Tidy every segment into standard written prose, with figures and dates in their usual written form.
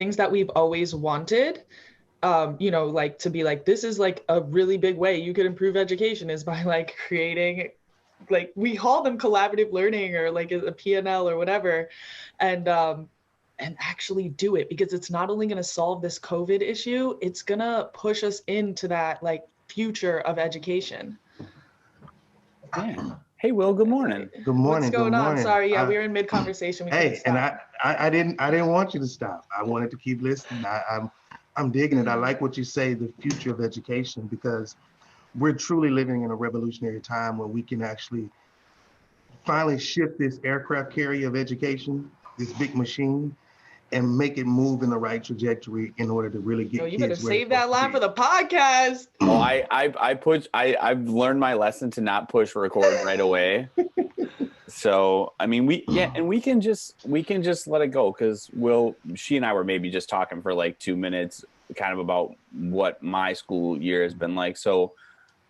things that we've always wanted, like to be like, this is like a really big way you could improve education is by like creating, like we call them collaborative learning or like a PNL or whatever, and actually do it, because it's not only going to solve this COVID issue, it's going to push us into that like future of education. Yeah. Hey, Will, good morning. Good morning. What's going good on? morning. Sorry, yeah, we were in mid conversation. Hey, and I didn't want you to stop. I wanted to keep listening. I'm digging it. I like what you say, the future of education, because we're truly living in a revolutionary time where we can actually finally shift this aircraft carrier of education, this big machine, and make it move in the right trajectory in order to really get you kids better save that line for the podcast. Oh, I've learned my lesson to not push record right away. So, I mean, we can just let it go, because she and I were maybe just talking for like 2 minutes kind of about what my school year has been like. So,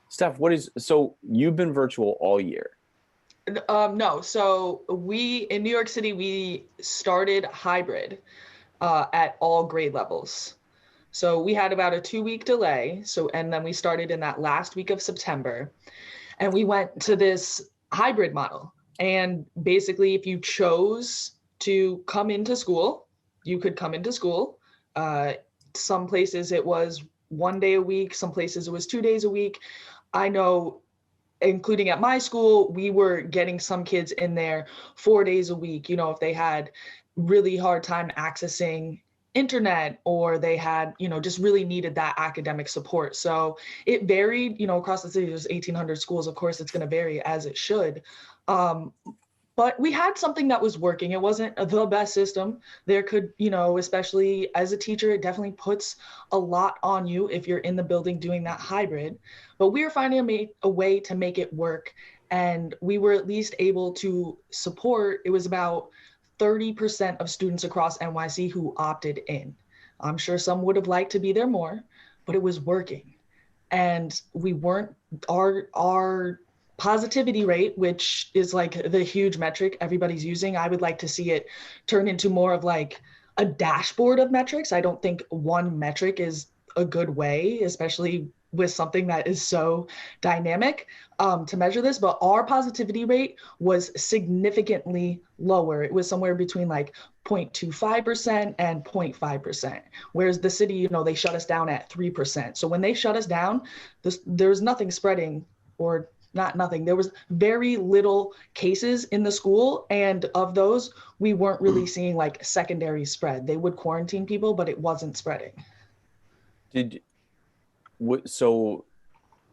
Steph, so you've been virtual all year? No. So in New York City, we started hybrid at all grade levels. So we had about a 2-week delay. And then we started in that last week of September, and we went to this hybrid model. And basically, if you chose to come into school, you could come into school. Some places it was 1 day a week. Some places it was 2 days a week. I know, including at my school, we were getting some kids in there 4 days a week, if they had really hard time accessing internet, or they had, just really needed that academic support. So it varied, across the city. There's 1,800 schools. Of course, it's going to vary, as it should. But we had something that was working. It wasn't the best system. There could, especially as a teacher, it definitely puts a lot on you if you're in the building doing that hybrid. But we were finding a way to make it work. And we were at least able to support, it was about 30% of students across NYC who opted in. I'm sure some would have liked to be there more, but it was working. And we weren't, our positivity rate, which is like the huge metric everybody's using, I would like to see it turn into more of like a dashboard of metrics. I don't think one metric is a good way, especially with something that is so dynamic, to measure this. But our positivity rate was significantly lower. It was somewhere between like 0.25% and 0.5%, whereas the city, they shut us down at 3%. So when they shut us down, there's nothing spreading, or not nothing. There was very little cases in the school, and of those, we weren't really seeing like secondary spread. They would quarantine people, but it wasn't spreading. So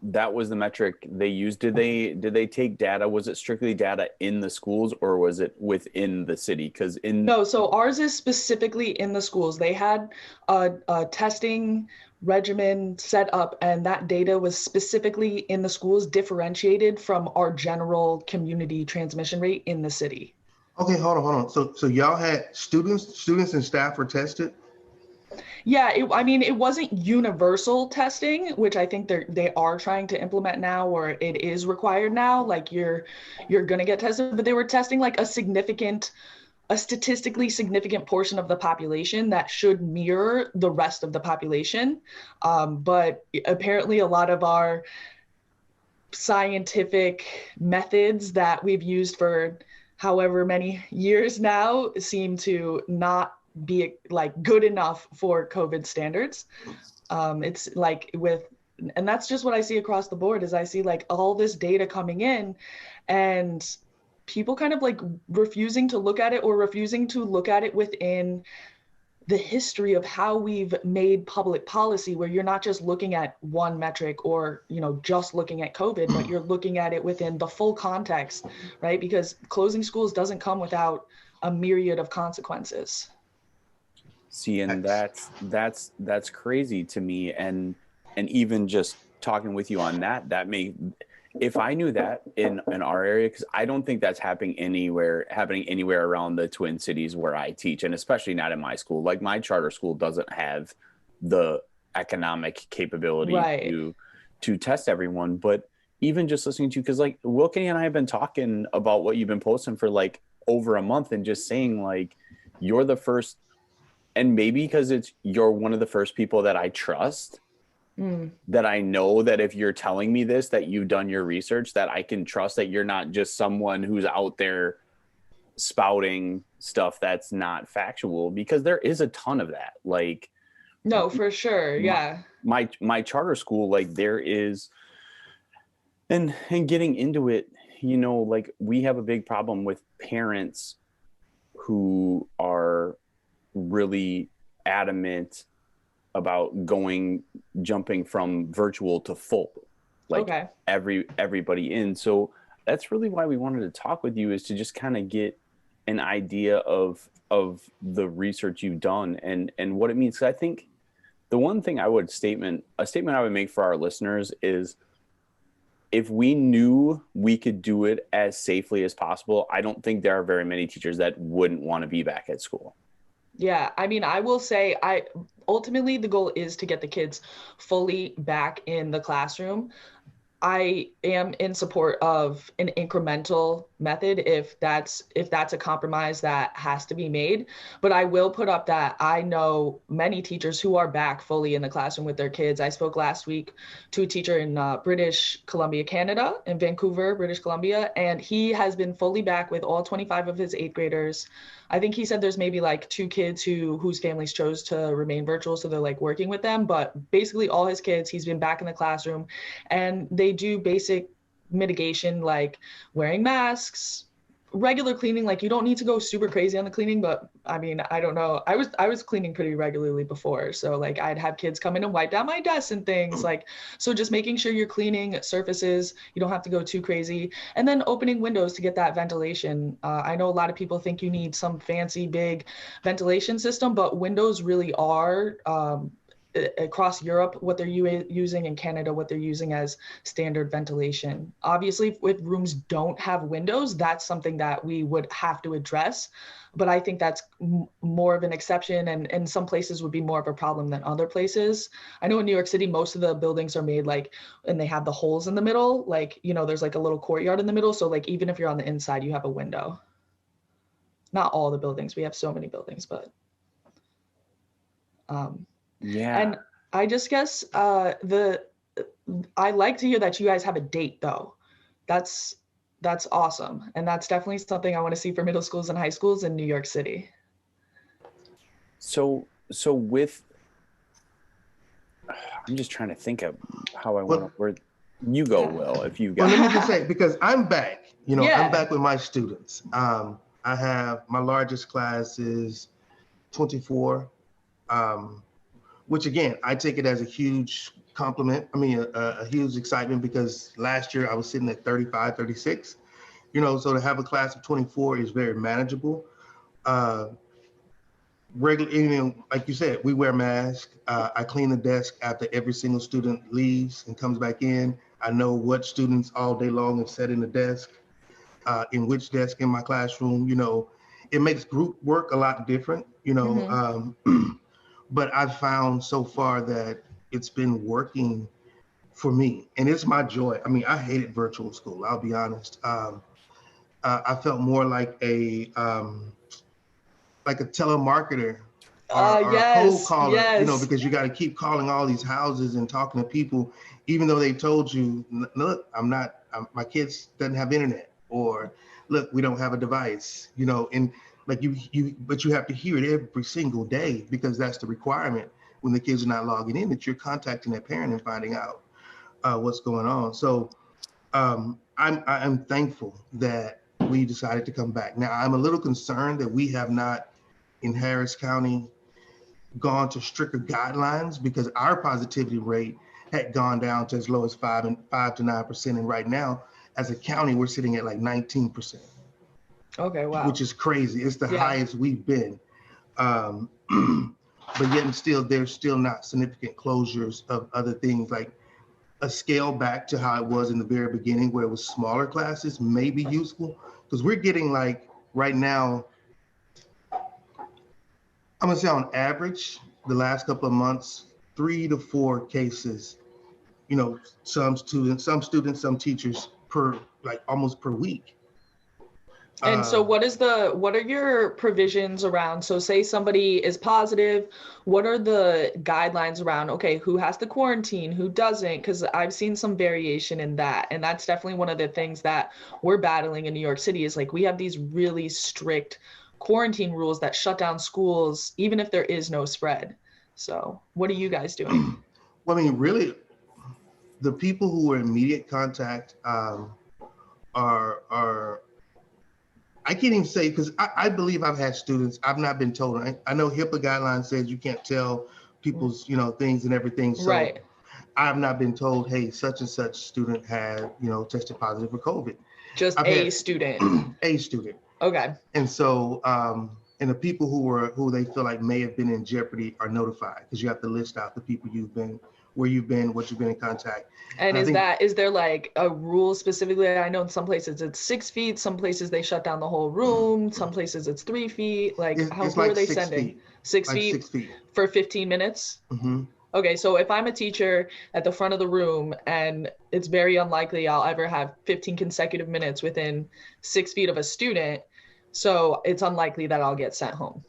that was the metric they used. Did they take data? Was it strictly data in the schools, or was it within the city? No, so ours is specifically in the schools. They had a testing regimen set up, and that data was specifically in the schools, differentiated from our general community transmission rate in the city. Okay, hold on. So y'all had students and staff were tested? Yeah, it wasn't universal testing, which I think they are trying to implement now, or it is required now. Like you're gonna get tested, but they were testing like a statistically significant portion of the population that should mirror the rest of the population. But apparently a lot of our scientific methods that we've used for however many years now seem to not be like good enough for COVID standards. It's like and that's just what I see across the board, is I see like all this data coming in, and people kind of like refusing to look at it, or refusing to look at it within the history of how we've made public policy, where you're not just looking at one metric, or just looking at COVID, but you're looking at it within the full context, right? Because closing schools doesn't come without a myriad of consequences. See, and that's crazy to me, and even just talking with you on that may, if I knew that in our area, because I don't think that's happening anywhere around the Twin Cities where I teach, and especially not in my school. Like my charter school doesn't have the economic capability to test everyone. But even just listening to you, because like Wilkie and I have been talking about what you've been posting for like over a month, and just saying like you're the first and maybe because you're one of the first people that I trust, that I know that if you're telling me this, that you've done your research, that I can trust that you're not just someone who's out there spouting stuff that's not factual, because there is a ton of that. Like, No, for sure. Yeah. my charter school, like there is, and getting into it, like we have a big problem with parents who are really adamant about jumping from virtual to full, like Okay. everybody in. So that's really why we wanted to talk with you, is to just kind of get an idea of the research you've done and what it means. 'Cause I think the one thing a statement I would make for our listeners is, if we knew we could do it as safely as possible, I don't think there are very many teachers that wouldn't want to be back at school. Yeah, I mean, I will say, ultimately the goal is to get the kids fully back in the classroom. I am in support of an incremental method if that's a compromise that has to be made. But I will put up that I know many teachers who are back fully in the classroom with their kids. I spoke last week to a teacher in British Columbia, Canada, in Vancouver, British Columbia, and he has been fully back with all 25 of his 8th graders. I think he said there's maybe like 2 kids whose families chose to remain virtual, so they're like working with them. But basically all his kids, he's been back in the classroom, and they do basic mitigation like wearing masks, regular cleaning. Like, you don't need to go super crazy on the cleaning, but I mean, I don't know. I was cleaning pretty regularly before, so like I'd have kids come in and wipe down my desk and things like. So just making sure you're cleaning surfaces, you don't have to go too crazy, and then opening windows to get that ventilation. I know a lot of people think you need some fancy big ventilation system, but windows really are, across Europe, what they're using, in Canada, what they're using as standard ventilation. Obviously, if rooms don't have windows, that's something that we would have to address. But I think that's more of an exception, and some places would be more of a problem than other places. I know in New York City, most of the buildings are made like, and they have the holes in the middle, like, there's like a little courtyard in the middle. So like, even if you're on the inside, you have a window. Not all the buildings. We have so many buildings, but Yeah. and I just guess I like to hear that you guys have a date though. That's awesome. And that's definitely something I want to see for middle schools and high schools in New York City. So with, I'm just trying to think of how I want to word. You go, Will, if you got. Well, let me just say, because I'm back, Yeah. I'm back with my students. I have, my largest class is 24, which again, I take it as a huge compliment. I mean, a huge excitement, because last year I was sitting at 35, 36, so to have a class of 24 is very manageable. Regular, like you said, we wear masks. I clean the desk after every single student leaves and comes back in. I know what students all day long have sat in the desk, in which desk in my classroom. It makes group work a lot different, but I've found so far that it's been working for me, and it's my joy. I mean, I hated virtual school, I'll be honest. I felt more like a telemarketer or a cold caller, because you got to keep calling all these houses and talking to people, even though they told you, look, my kids doesn't have internet, or look, we don't have a device, and like but you have to hear it every single day, because that's the requirement when the kids are not logging in, that you're contacting that parent and finding out what's going on. So I'm thankful that we decided to come back. Now, I'm a little concerned that we have not, in Harris County, gone to stricter guidelines, because our positivity rate had gone down to as low as 5 to 9%. And right now, as a county, we're sitting at like 19%. Okay, wow. Which is crazy. It's the highest we've been. But yet and still, there's still not significant closures of other things, like a scale back to how it was in the very beginning, where it was smaller classes may be useful, because we're getting, like, right now, I'm gonna say on average, the last couple of months, 3 to 4 cases, some students, some teachers almost per week. And so what are your provisions around, so say somebody is positive, what are the guidelines around, okay, who has to quarantine, who doesn't? Because I've seen some variation in that. And that's definitely one of the things that we're battling in New York City is like we have these really strict quarantine rules that shut down schools, even if there is no spread. So what are you guys doing? Well, I mean, really, the people who are in immediate contact are I can't even say, because I believe I've had students, I've not been told. I know HIPAA guidelines says you can't tell people's, things and everything. So Right. I've not been told, hey, such and such student had, tested positive for COVID. Just I've a had student. a student. Okay. And so, and the people who they feel like may have been in jeopardy are notified, because you have to list out the people where you've been, what you've been in contact. And is there like a rule specifically? I know in some places it's 6 feet, some places they shut down the whole room, some places it's 3 feet. Like who are they sending? 6 feet? 6 feet. For 15 minutes? Mm-hmm. Okay, so if I'm a teacher at the front of the room and it's very unlikely I'll ever have 15 consecutive minutes within 6 feet of a student, so it's unlikely that I'll get sent home.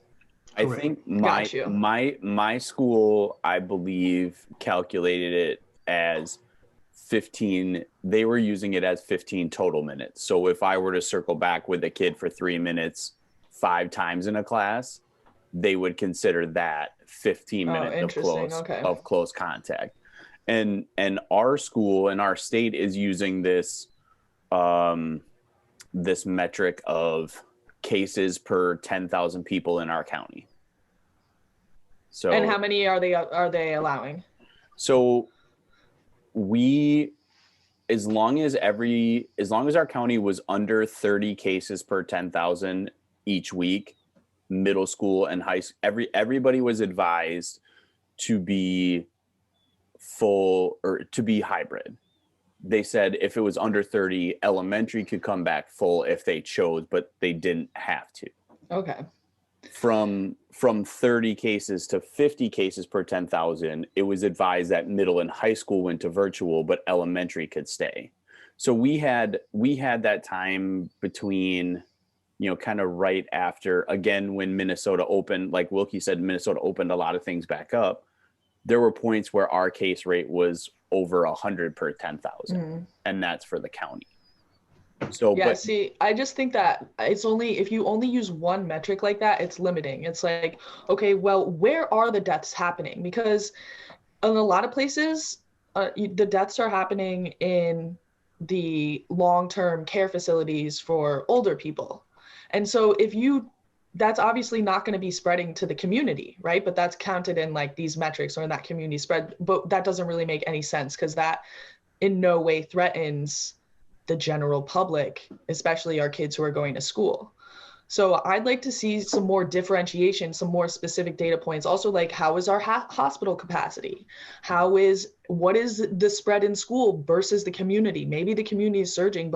I think my school, I believe, calculated it as 15. They were using it as 15 total minutes. So if I were to circle back with a kid for 3 minutes 5 times in a class, they would consider that 15 minutes of close contact. And our school and our state is using this this metric of cases per 10,000 people in our county. So, and how many are they allowing? So as long as our county was under 30 cases per 10,000 each week, middle school and high school, everybody was advised to be full or to be hybrid. They said if it was under 30, elementary could come back full if they chose, but they didn't have to. Okay. From 30 cases to 50 cases per 10,000, it was advised that middle and high school went to virtual, but elementary could stay. So we had that time between, kind of right after, again, when Minnesota opened, like Wilkie said, Minnesota opened a lot of things back up. There were points where our case rate was over 100 per 10,000, and that's for the county. So, yeah, see, I just think that if you only use one metric like that, it's limiting. It's like, okay, well, where are the deaths happening? Because in a lot of places, the deaths are happening in the long-term care facilities for older people. And so that's obviously not going to be spreading to the community, right? But that's counted in like these metrics or in that community spread. But that doesn't really make any sense because that in no way threatens the general public, especially our kids who are going to school. So I'd like to see some more differentiation, some more specific data points. Also, like, how is our hospital capacity? What is the spread in school versus the community? Maybe the community is surging,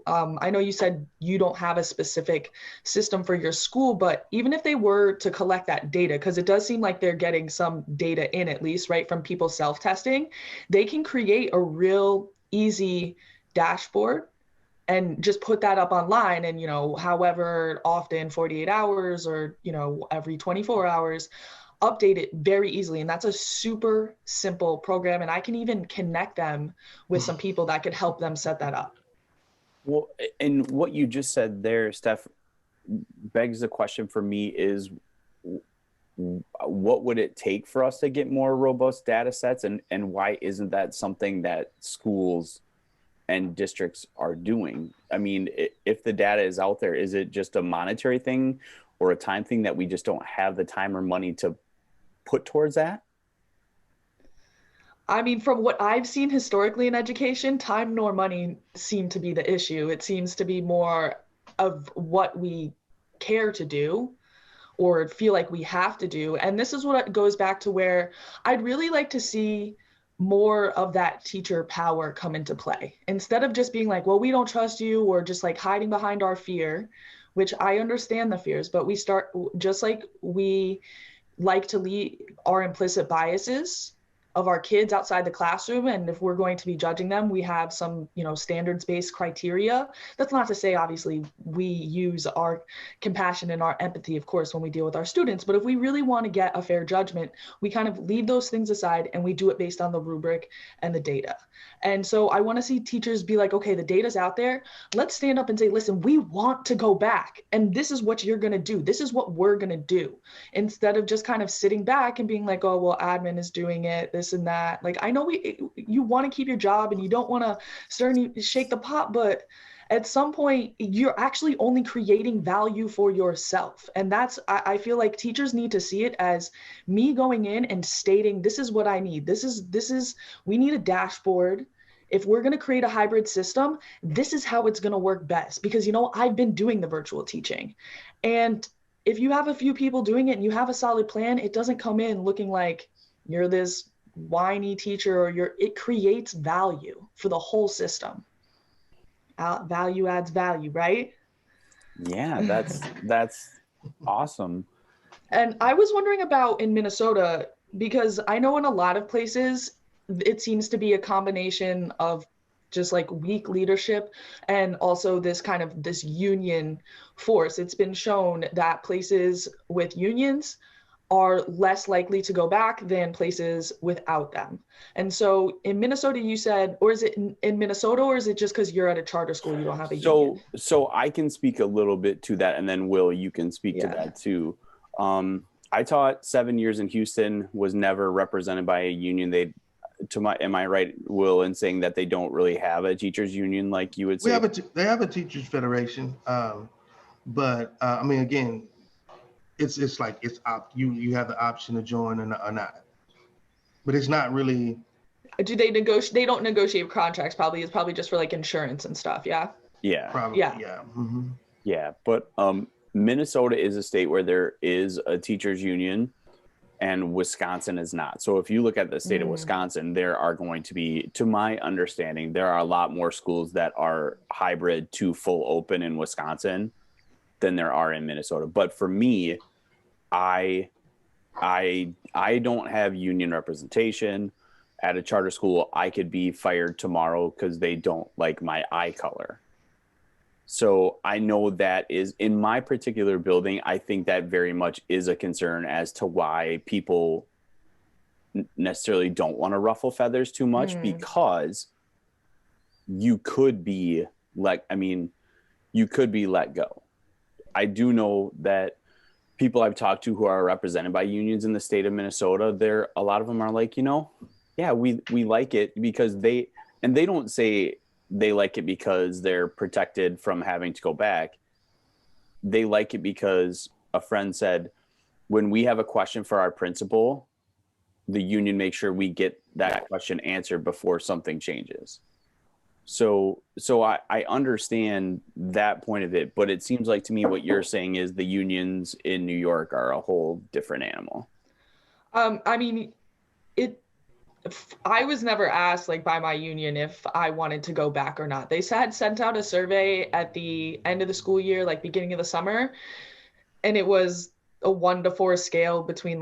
I know you said you don't have a specific system for your school, but even if they were to collect that data, because it does seem like they're getting some data in at least, right, from people self-testing, they can create a real easy dashboard and just put that up online and, however often, 48 hours or, every 24 hours, update it very easily. And that's a super simple program. And I can even connect them with some people that could help them set that up. Well, and what you just said there, Steph, begs the question for me is, what would it take for us to get more robust data sets, and why isn't that something that schools and districts are doing? I mean, if the data is out there, is it just a monetary thing or a time thing that we just don't have the time or money to put towards that? I mean, from what I've seen historically in education, time nor money seem to be the issue. It seems to be more of what we care to do or feel like we have to do. And this is what goes back to where I'd really like to see more of that teacher power come into play. Instead of just being like, well, we don't trust you, or just like hiding behind our fear, which I understand the fears, but we start just like we like to lead our implicit biases of our kids outside the classroom. And if we're going to be judging them, we have some, standards-based criteria. That's not to say, obviously, we use our compassion and our empathy, of course, when we deal with our students. But if we really want to get a fair judgment, we kind of leave those things aside and we do it based on the rubric and the data. And so I want to see teachers be like, okay, the data's out there. Let's stand up and say, listen, we want to go back. And this is what you're going to do. This is what we're going to do. Instead of just kind of sitting back and being like, oh, well, admin is doing it, this and that. Like, I know you want to keep your job and you don't want to shake the pot, but at some point you're actually only creating value for yourself. And I feel like teachers need to see it as me going in and stating, this is what I need. We need a dashboard. If we're going to create a hybrid system, this is how it's going to work best. Because, I've been doing the virtual teaching. And if you have a few people doing it and you have a solid plan, it doesn't come in looking like you're this whiny teacher, or it creates value for the whole system. Value adds value, right? Yeah, that's awesome. And I was wondering about in Minnesota, because I know in a lot of places, it seems to be a combination of just like weak leadership and also this union force. It's been shown that places with unions are less likely to go back than places without them. And so in Minnesota, you said, or is it in Minnesota, or is it just because you're at a charter school, you don't have a union? So I can speak a little bit to that, and then Will, you can speak to that too. I taught 7 years in Houston, was never represented by a union. Am I right, Will, in saying that they don't really have a teachers union like you would say? They have a teachers federation, but I mean, again, it's like you have the option to join or not, but it's not really. Do they negotiate? They don't negotiate contracts. Probably it's probably just for like insurance and stuff. Yeah. Yeah. Probably. Yeah. Mm-hmm. Yeah, but Minnesota is a state where there is a teachers union, and Wisconsin is not. So if you look at the state of Wisconsin, there are going to be, to my understanding, there are a lot more schools that are hybrid to full open in Wisconsin than there are in Minnesota. But for me, I don't have union representation at a charter school. I could be fired tomorrow because they don't like my eye color. So I know that is in my particular building. I think that very much is a concern as to why people necessarily don't want to ruffle feathers too much, because you could be let go. I do know that people I've talked to who are represented by unions in the state of Minnesota, a lot of them are like, yeah, we like it because they don't say they like it because they're protected from having to go back. They like it because a friend said, when we have a question for our principal, the union makes sure we get that question answered before something changes. So I understand that point of it, but it seems like to me what you're saying is the unions in New York are a whole different animal. I mean, I was never asked by my union if I wanted to go back or not. They had sent out a survey at the end of the school year, beginning of the summer, and it was a 1 to 4 scale between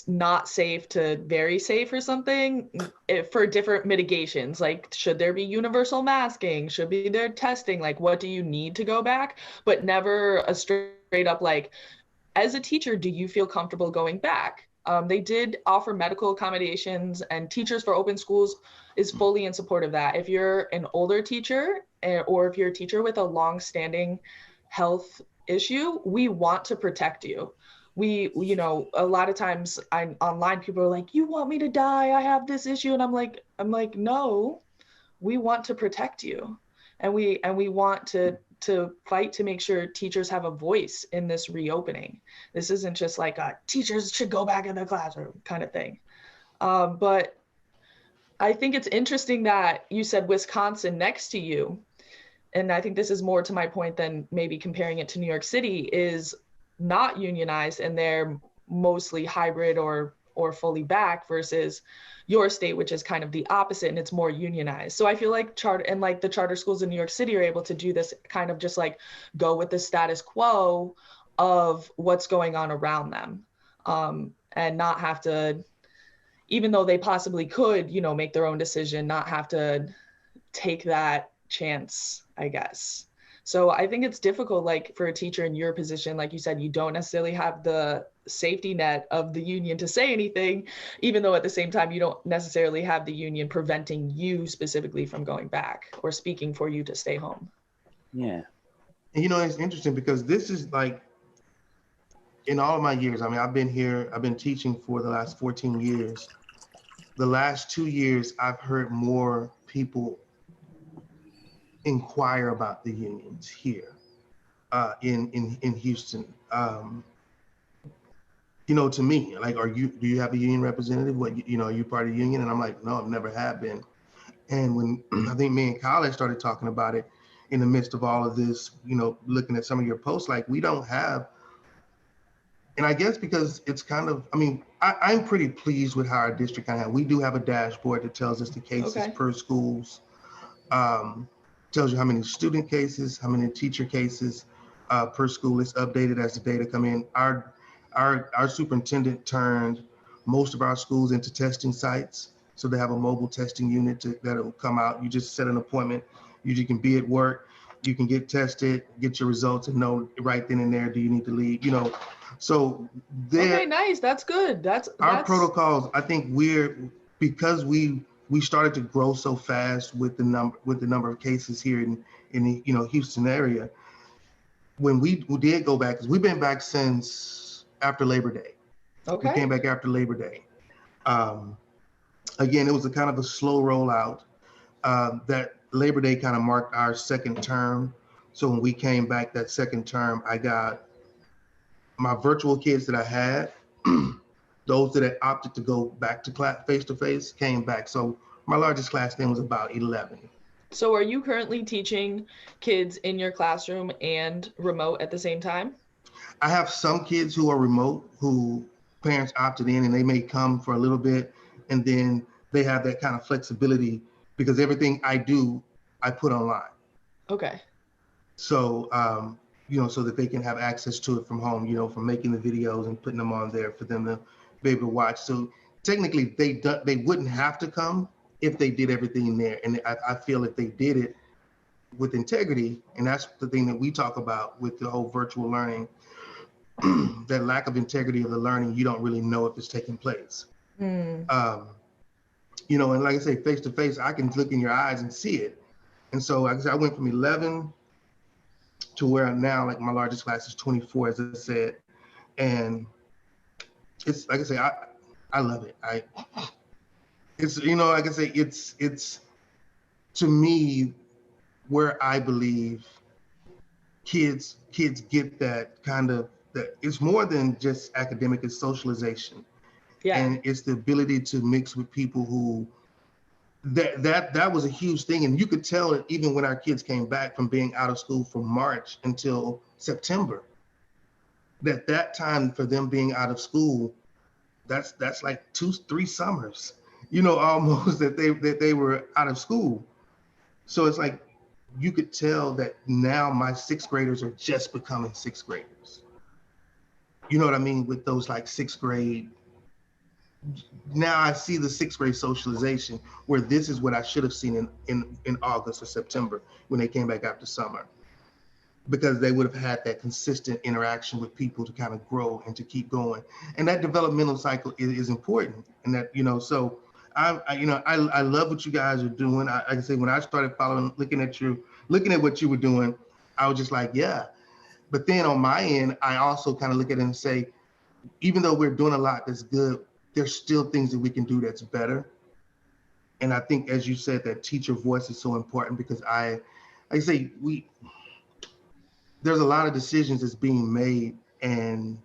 not safe to very safe or something, for different mitigations. Should there be universal masking? Should be there testing? What do you need to go back? But never a straight up as a teacher, do you feel comfortable going back? They did offer medical accommodations, and Teachers for Open Schools is fully in support of that. If you're an older teacher or if you're a teacher with a long-standing health issue, we want to protect you. A lot of times online, people are like, you want me to die? I have this issue. And I'm like, no, we want to protect you. And we want to fight to make sure teachers have a voice in this reopening. This isn't just teachers should go back in the classroom kind of thing. But I think it's interesting that you said Wisconsin next to you. And I think this is more to my point than maybe comparing it to New York City, is not unionized, and they're mostly hybrid or fully back, versus your state, which is kind of the opposite, and it's more unionized. So I feel like the charter schools in New York City are able to do this kind of just go with the status quo of what's going on around them, and not have to, even though they possibly could, you know, make their own decision, not have to take that chance, I guess. So I think it's difficult, like for a teacher in your position, like you said, you don't necessarily have the safety net of the union to say anything, even though at the same time, you don't necessarily have the union preventing you specifically from going back or speaking for you to stay home. Yeah. And you know, it's interesting because this is like, in all of my years, I mean, I've been teaching for the last 14 years. The last 2 years, I've heard more people inquire about the unions here in Houston. You know, to me, like, do you have a union representative? What, you know, are you part of the union? And I'm like, no, I've never have been. And when I think me and Kyle started talking about it in the midst of all of this, you know, looking at some of your posts, like we don't have, and I guess because it's kind of, I mean, I'm pretty pleased with how our district kind of, we do have a dashboard that tells us the cases Okay. per schools, tells you how many student cases, how many teacher cases per school. It's updated as the data come in. Our superintendent turned most of our schools into testing sites. So they have a mobile testing unit that'll come out. You just set an appointment. You can be at work. You can get tested, get your results, and know right then and there, do you need to leave? You know, so Okay, nice. That's good. That's our protocols. I think because we started to grow so fast with the number of cases here in the, you know, Houston area. When we did go back, because we've been back since after Labor Day. Okay. We came back after Labor Day. Again, it was a kind of a slow rollout. That Labor Day kind of marked our second term. So when we came back that second term, I got my virtual kids that I had, those that had opted to go back to class face-to-face came back. So my largest class then was about 11. So are you currently teaching kids in your classroom and remote at the same time? I have some kids who are remote, who parents opted in, and they may come for a little bit, and then they have that kind of flexibility because everything I do, I put online. Okay. So, you know, so that they can have access to it from home, you know, from making the videos and putting them on there for them to be able to watch. So technically they wouldn't have to come if they did everything in there. And I feel if they did it with integrity, and that's the thing that we talk about with the whole virtual learning, that lack of integrity of the learning, you don't really know if it's taking place. You know, and like I say, face to face, I can look in your eyes and see it. And so like I said, I went from 11 to where I'm now, like my largest class is 24, as I said. And it's like I say, I love it. It's, you know, like I say, it's to me where I believe kids get that kind of, that it's more than just academic, it's socialization. Yeah. And it's the ability to mix with people who, that was a huge thing. And you could tell it even when our kids came back from being out of school from March until September, that time for them being out of school, that's like 2-3 summers, you know, almost that they were out of school. So it's like, you could tell that now my 6th graders are just becoming 6th graders. You know what I mean? With those like 6th grade, now I see the 6th grade socialization, where this is what I should have seen in August or September when they came back after summer, because they would have had that consistent interaction with people to kind of grow and to keep going. And that developmental cycle is important. And that, you know, so I love what you guys are doing. I can say when I started following, looking at what you were doing, I was just like, yeah. But then on my end, I also kind of look at it and say, even though we're doing a lot that's good, there's still things that we can do that's better. And I think, as you said, that teacher voice is so important, because there's a lot of decisions that's being made and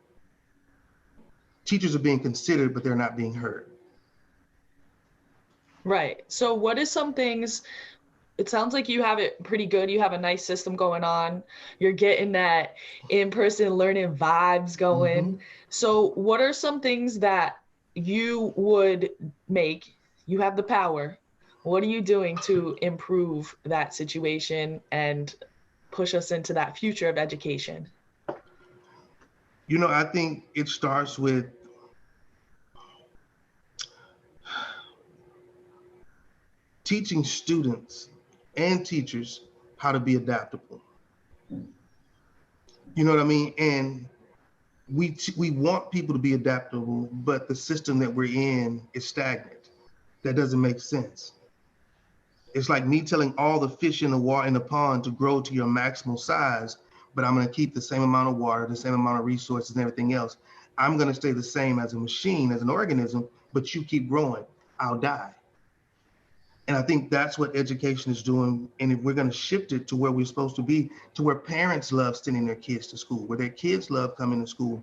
teachers are being considered, but they're not being heard. Right. So what is some things, it sounds like you have it pretty good. You have a nice system going on. You're getting that in-person learning vibes going. Mm-hmm. So what are some things that you would make? You have the power. What are you doing to improve that situation and push us into that future of education? You know, I think it starts with teaching students and teachers how to be adaptable. You know what I mean? And we want people to be adaptable, but the system that we're in is stagnant. That doesn't make sense. It's like me telling all the fish in the water in the pond to grow to your maximal size, but I'm going to keep the same amount of water, the same amount of resources and everything else. I'm going to stay the same as a machine, as an organism, but you keep growing, I'll die. And I think that's what education is doing. And if we're going to shift it to where we're supposed to be, to where parents love sending their kids to school, where their kids love coming to school.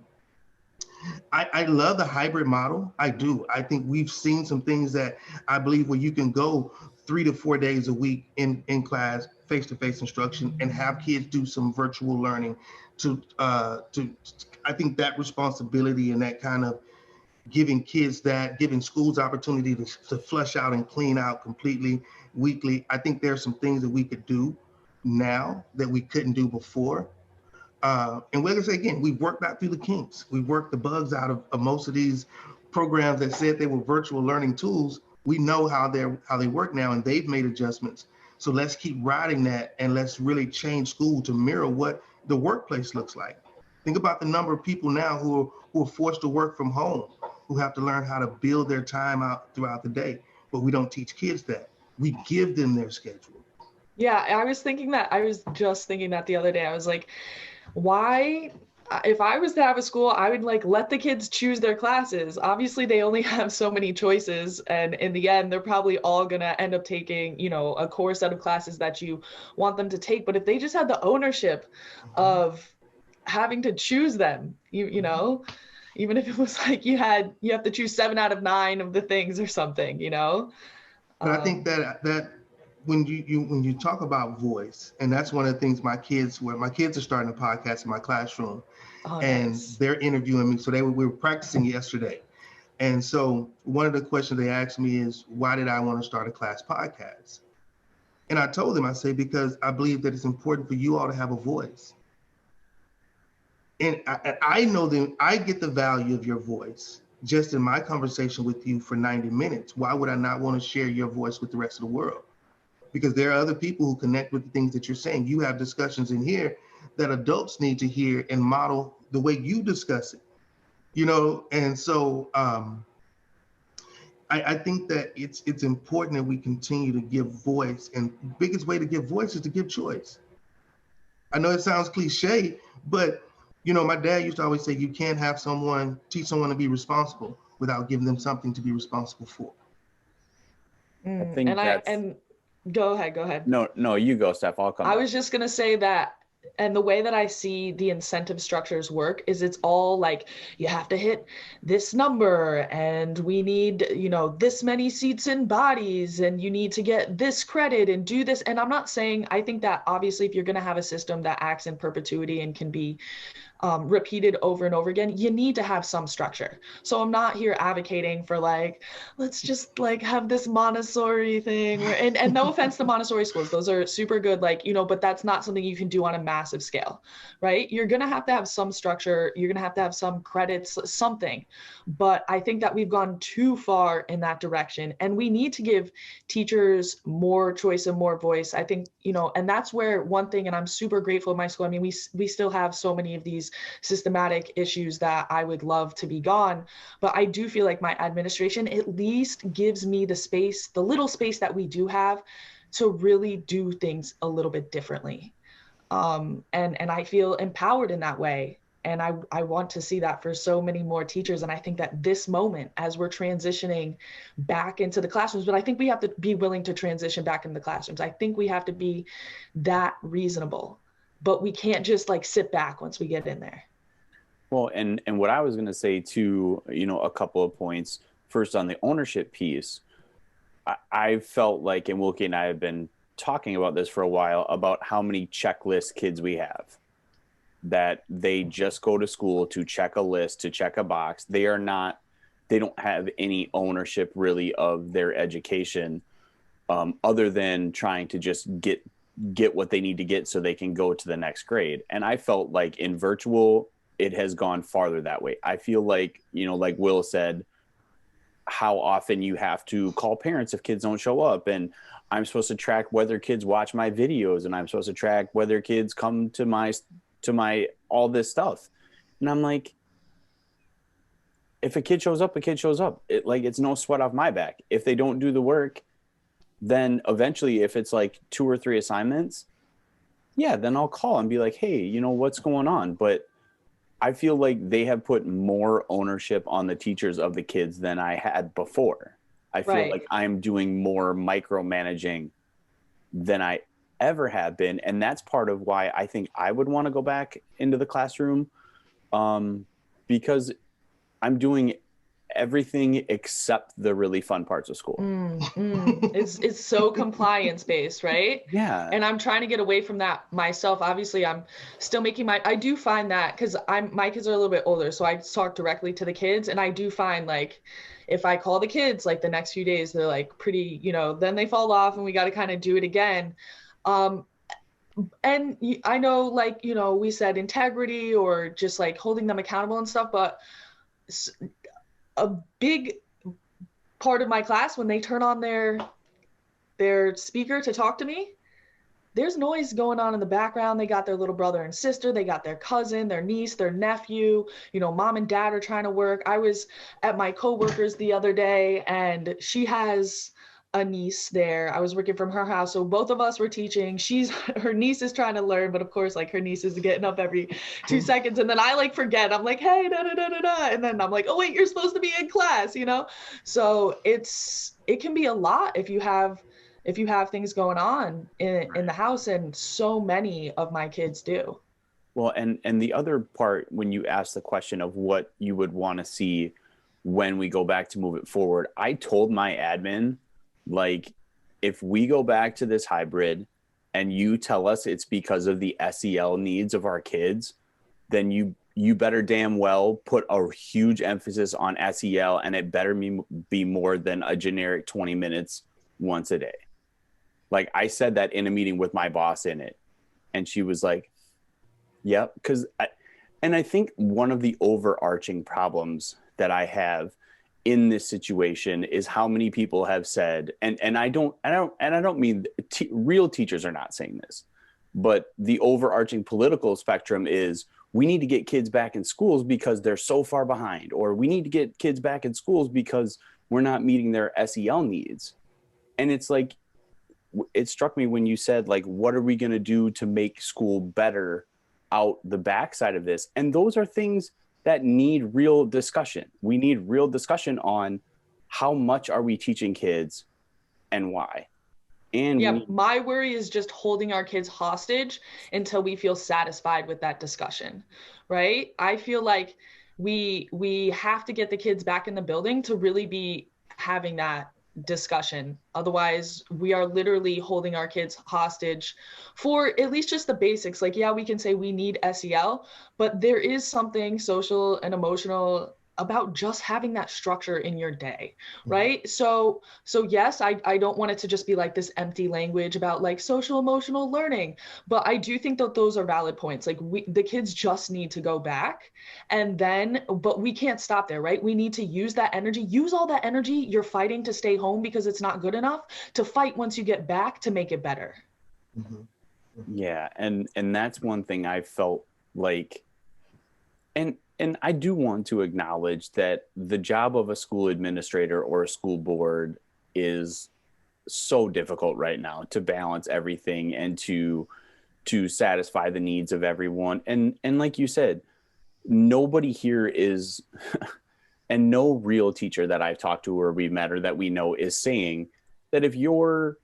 I love the hybrid model. I do. I think we've seen some things that I believe where you can go 3 to 4 days a week in class, face-to-face instruction, and have kids do some virtual learning to I think that responsibility and that kind of giving schools opportunity to flush out and clean out completely weekly. I think there's some things that we could do now that we couldn't do before. And like I say again, we've worked out through the kinks. We've worked the bugs out of most of these programs that said they were virtual learning tools. We know how they work now, and they've made adjustments. So let's keep riding that, and let's really change school to mirror what the workplace looks like. Think about the number of people now who are forced to work from home, who have to learn how to build their time out throughout the day. But we don't teach kids that. We give them their schedule. Yeah, I was just thinking that the other day. I was like, why, if I was to have a school, I would like let the kids choose their classes. Obviously they only have so many choices, and in the end they're probably all going to end up taking, you know, a core set of classes that you want them to take. But if they just had the ownership of having to choose them, you know, even if it was like you have to choose 7 out of 9 of the things or something, you know. But I think that when you talk about voice, and that's one of the things my kids are starting a podcast in my classroom, and nice. They're interviewing me. So we were practicing yesterday. And so one of the questions they asked me is, why did I want to start a class podcast? And I told them, I say, because I believe that it's important for you all to have a voice. And I know that I get the value of your voice just in my conversation with you for 90 minutes. Why would I not want to share your voice with the rest of the world? Because there are other people who connect with the things that you're saying. You have discussions in here that adults need to hear and model the way you discuss it, you know? And so I think that it's important that we continue to give voice, and the biggest way to give voice is to give choice. I know it sounds cliche, but you know, my dad used to always say, you can't teach someone to be responsible without giving them something to be responsible for. I think and go ahead. No, you go, Steph. I'll come. I was just going to say that, and the way that I see the incentive structures work is it's all like, you have to hit this number, and we need, you know, this many seats and bodies, and you need to get this credit and do this. And I'm not saying, I think that obviously if you're going to have a system that acts in perpetuity and can be repeated over and over again, you need to have some structure. So I'm not here advocating for like, let's just like have this Montessori thing, and no offense to Montessori schools, those are super good, like, you know, but that's not something you can do on a massive scale, right? You're gonna have to have some structure, you're gonna have to have some credits, something. But I think that we've gone too far in that direction, and we need to give teachers more choice and more voice. I think, you know, and that's where one thing, and I'm super grateful in my school, I mean, we still have so many of these systematic issues that I would love to be gone. But I do feel like my administration at least gives me the space, the little space that we do have, to really do things a little bit differently. And I feel empowered in that way. And I want to see that for so many more teachers. And I think that this moment, as we're transitioning back into the classrooms, but I think we have to be willing to transition back into the classrooms. I think we have to be that reasonable, but we can't just like sit back once we get in there. Well, and what I was going to say too, you know, a couple of points. First, on the ownership piece, I felt like, and Wilkie and I have been talking about this for a while, about how many checklist kids we have, that they just go to school to check a list, to check a box. They don't have any ownership really of their education, other than trying to just get what they need to get so they can go to the next grade. And I felt like in virtual, it has gone farther that way. I feel like, you know, like Will said, how often you have to call parents if kids don't show up, and I'm supposed to track whether kids watch my videos, and I'm supposed to track whether kids come to my all this stuff. And I'm like, if a kid shows up, a kid shows up. It's no sweat off my back. If they don't do the work, then eventually, if it's like 2 or 3 assignments, yeah, then I'll call and be like, hey, you know, what's going on? But I feel like they have put more ownership on the teachers of the kids than I had before. I feel like I'm doing more micromanaging than I ever have been. And that's part of why I think I would want to go back into the classroom, because I'm doing everything except the really fun parts of school. It's so compliance based, right? Yeah. And I'm trying to get away from that myself. Obviously, I'm still making I do find that, because my kids are a little bit older, so I talk directly to the kids, and I do find like if I call the kids like the next few days, they're like pretty, you know, then they fall off and we got to kind of do it again. And I know, like, you know, we said integrity or just like holding them accountable and stuff, but a big part of my class, when they turn on their speaker to talk to me, there's noise going on in the background. They got their little brother and sister, they got their cousin, their niece, their nephew, you know, mom and dad are trying to work. I was at my coworker's the other day, and she has a niece there. I was working from her house, so both of us were teaching. Her niece is trying to learn, but of course, like, her niece is getting up every 2 seconds, and then I like forget. I'm like, hey, da da da da da, and then I'm like, oh wait, you're supposed to be in class, you know. So it can be a lot if you have things going on in the house, and so many of my kids do. Well, and the other part, when you ask the question of what you would want to see when we go back to move it forward, I told my admin, like, if we go back to this hybrid and you tell us it's because of the SEL needs of our kids, then you better damn well put a huge emphasis on SEL, and it better be more than a generic 20 minutes once a day. Like, I said that in a meeting with my boss in it, and she was like, yep. I think one of the overarching problems that I have in this situation is how many people have said, and I don't mean real teachers are not saying this, but the overarching political spectrum is, we need to get kids back in schools because they're so far behind, or we need to get kids back in schools because we're not meeting their SEL needs. And it's like, it struck me when you said, like, what are we going to do to make school better out the backside of this? And those are things that need real discussion. We need real discussion on how much are we teaching kids and why. And yeah, my worry is just holding our kids hostage until we feel satisfied with that discussion, right? I feel like we have to get the kids back in the building to really be having that discussion. Otherwise, we are literally holding our kids hostage for at least just the basics. Like, yeah, we can say we need SEL, but there is something social and emotional about just having that structure in your day, right? So yes, I don't want it to just be like this empty language about like social emotional learning, but I do think that those are valid points. Like, the kids just need to go back, and then, but we can't stop there, right? We need to use all that energy you're fighting to stay home because it's not good enough, to fight once you get back to make it better. Yeah, and that's one thing I felt like, and I do want to acknowledge that the job of a school administrator or a school board is so difficult right now, to balance everything and to satisfy the needs of everyone. And like you said, nobody here is, and no real teacher that I've talked to or we've met or that we know is saying that if you're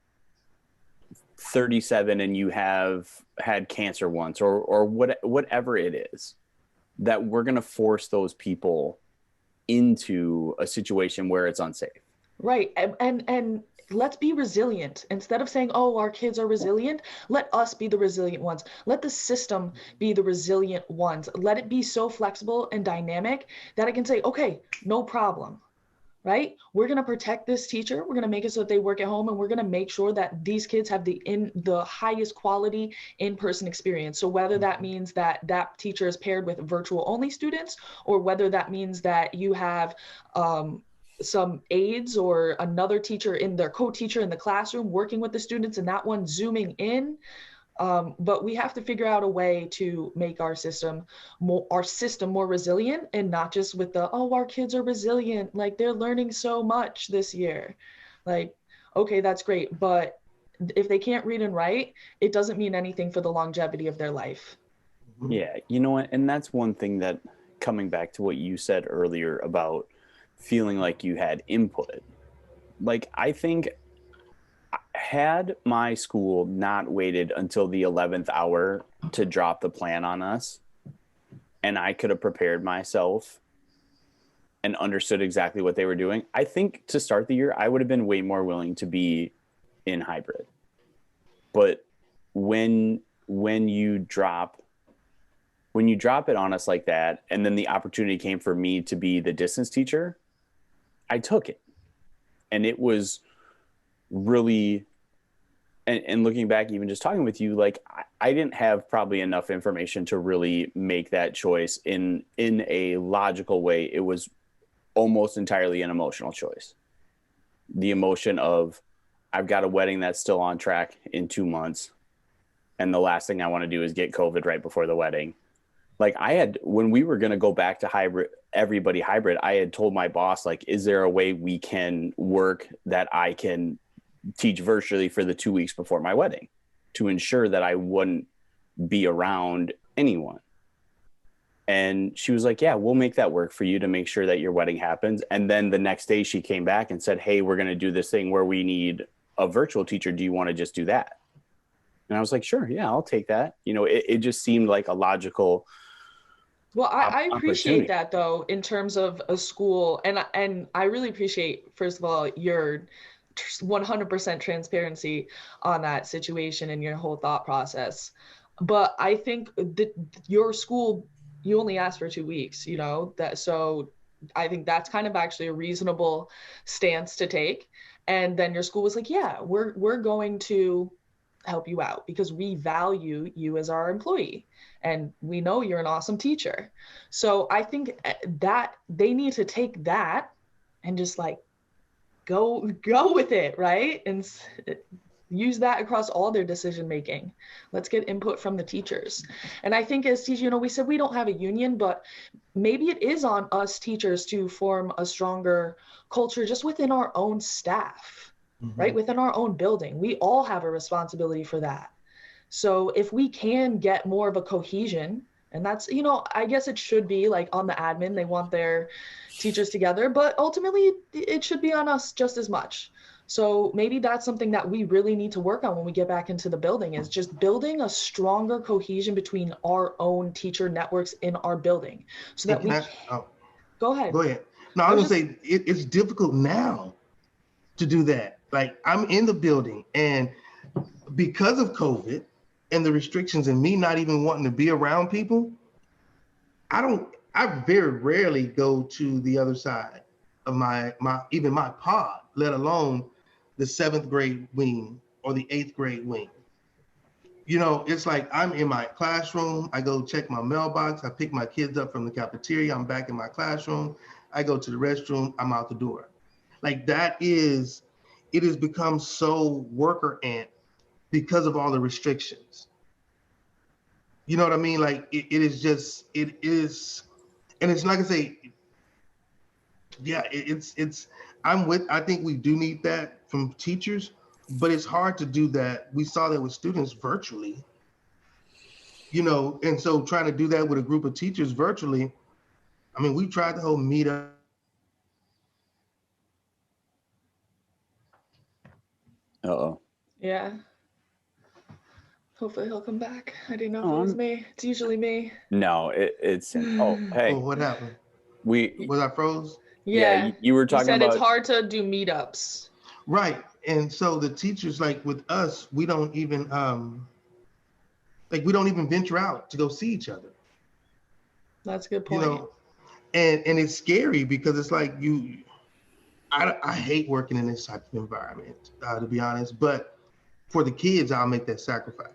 37 and you have had cancer once or whatever it is, that we're going to force those people into a situation where it's unsafe. Right. And let's be resilient. Instead of saying, oh, our kids are resilient, let us be the resilient ones. Let the system be the resilient ones. Let it be so flexible and dynamic that it can say, okay, no problem. Right? We're going to protect this teacher. We're going to make it so that they work at home, and we're going to make sure that these kids have the highest quality in-person experience. So whether that means that teacher is paired with virtual only students, or whether that means that you have some aides or another teacher in their co-teacher in the classroom working with the students and that one zooming in. But we have to figure out a way to make our system more resilient, and not just with the, oh, our kids are resilient, like they're learning so much this year. Like, okay, that's great, but if they can't read and write, it doesn't mean anything for the longevity of their life. Yeah, you know what? And that's one thing that, coming back to what you said earlier about feeling like you had input, like I think had my school not waited until the 11th hour to drop the plan on us, and I could have prepared myself and understood exactly what they were doing, I think to start the year, I would have been way more willing to be in hybrid. But when you drop it on us like that, and then the opportunity came for me to be the distance teacher, I took it. And it was really, and looking back, even just talking with you, like I didn't have probably enough information to really make that choice in a logical way. It was almost entirely an emotional choice. The emotion of, I've got a wedding that's still on track in 2 months, and the last thing I want to do is get COVID right before the wedding. Like when we were going to go back to hybrid, everybody hybrid, I had told my boss, like, is there a way we can work that I can teach virtually for the 2 weeks before my wedding to ensure that I wouldn't be around anyone? And she was like, yeah, we'll make that work for you to make sure that your wedding happens. And then the next day she came back and said, hey, we're going to do this thing where we need a virtual teacher. Do you want to just do that? And I was like, sure, yeah, I'll take that. You know, it just seemed like a logical. Well, I appreciate that, though, in terms of a school. And I really appreciate, first of all, your 100% transparency on that situation and your whole thought process. But I think that your school, you only asked for 2 weeks, you know, so I think that's kind of actually a reasonable stance to take. And then your school was like, yeah, we're going to help you out because we value you as our employee and we know you're an awesome teacher. So I think that they need to take that and just like go with it, right? And use that across all their decision making. Let's get input from the teachers. And I think as teachers, you know, we said we don't have a union, but maybe it is on us teachers to form a stronger culture just within our own staff. Right? Within our own building, we all have a responsibility for that. So if we can get more of a cohesion, and that's, you know, I guess it should be like on the admin, they want their teachers together, but ultimately it should be on us just as much. So maybe that's something that we really need to work on when we get back into the building, is just building a stronger cohesion between our own teacher networks in our building so that go ahead. Go ahead. No, I was gonna say it's difficult now to do that. Like, I'm in the building, and because of COVID and the restrictions and me not even wanting to be around people, I very rarely go to the other side of my pod, let alone the 7th grade wing or the 8th grade wing. You know, it's like I'm in my classroom, I go check my mailbox, I pick my kids up from the cafeteria, I'm back in my classroom, I go to the restroom, I'm out the door. Like, it has become so worker ant because of all the restrictions. You know what I mean? Like, it is, and it's like I say, yeah, I think we do need that from teachers, but it's hard to do that. We saw that with students virtually, you know, and so trying to do that with a group of teachers virtually, I mean, we tried the whole meetup. Uh-oh. Yeah. Hopefully he'll come back. I didn't know if it was me. It's usually me. No, it's oh, hey. Oh, what happened? Was I froze? Yeah, you were talking about. It's hard to do meetups. Right, and so the teachers, like with us, we don't even venture out to go see each other. That's a good point. You know, and it's scary because it's like I hate working in this type of environment, to be honest. But for the kids, I'll make that sacrifice.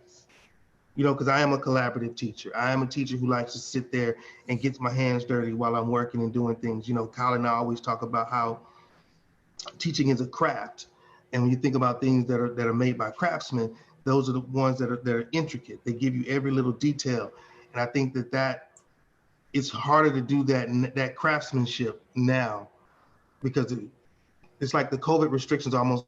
You know, because I am a collaborative teacher. I am a teacher who likes to sit there and gets my hands dirty while I'm working and doing things. You know, Kyle and I always talk about how teaching is a craft. And when you think about things that are made by craftsmen, those are the ones that are intricate. They give you every little detail. And I think that it's harder to do that craftsmanship now, because it's like the COVID restrictions almost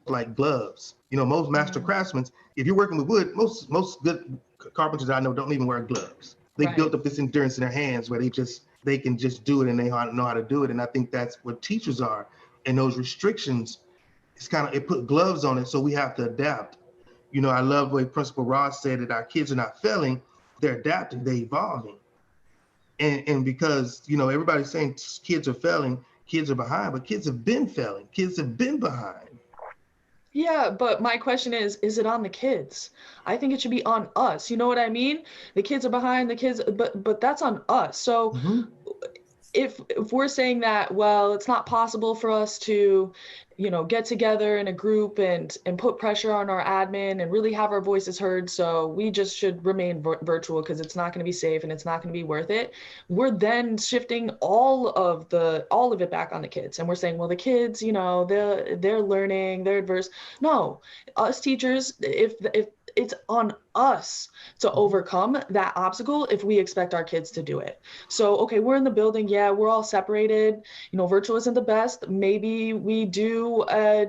like gloves. You know, most master craftsmen, if you're working with wood, most good carpenters I know don't even wear gloves. They built up this endurance in their hands where they can just do it, and they know how to do it. And I think that's what teachers are. And those restrictions, it put gloves on it, so we have to adapt. You know, I love the way Principal Ross said that our kids are not failing, they're adapting, they're evolving. And because, you know, everybody's saying kids are failing, kids are behind, but kids have been failing, kids have been behind. Yeah, but my question is it on the kids? I think it should be on us. You know what I mean? The kids are behind, but that's on us. So if we're saying that, well, it's not possible for us to, you know, get together in a group and put pressure on our admin and really have our voices heard, so we just should remain virtual because it's not going to be safe and it's not going to be worth it, we're then shifting all of it back on the kids, and we're saying, well, the kids, you know, they're learning, they're adverse. No, us teachers, if it's on us to overcome that obstacle if we expect our kids to do it. So, okay, we're in the building. Yeah, we're all separated. You know, virtual isn't the best. Maybe we do a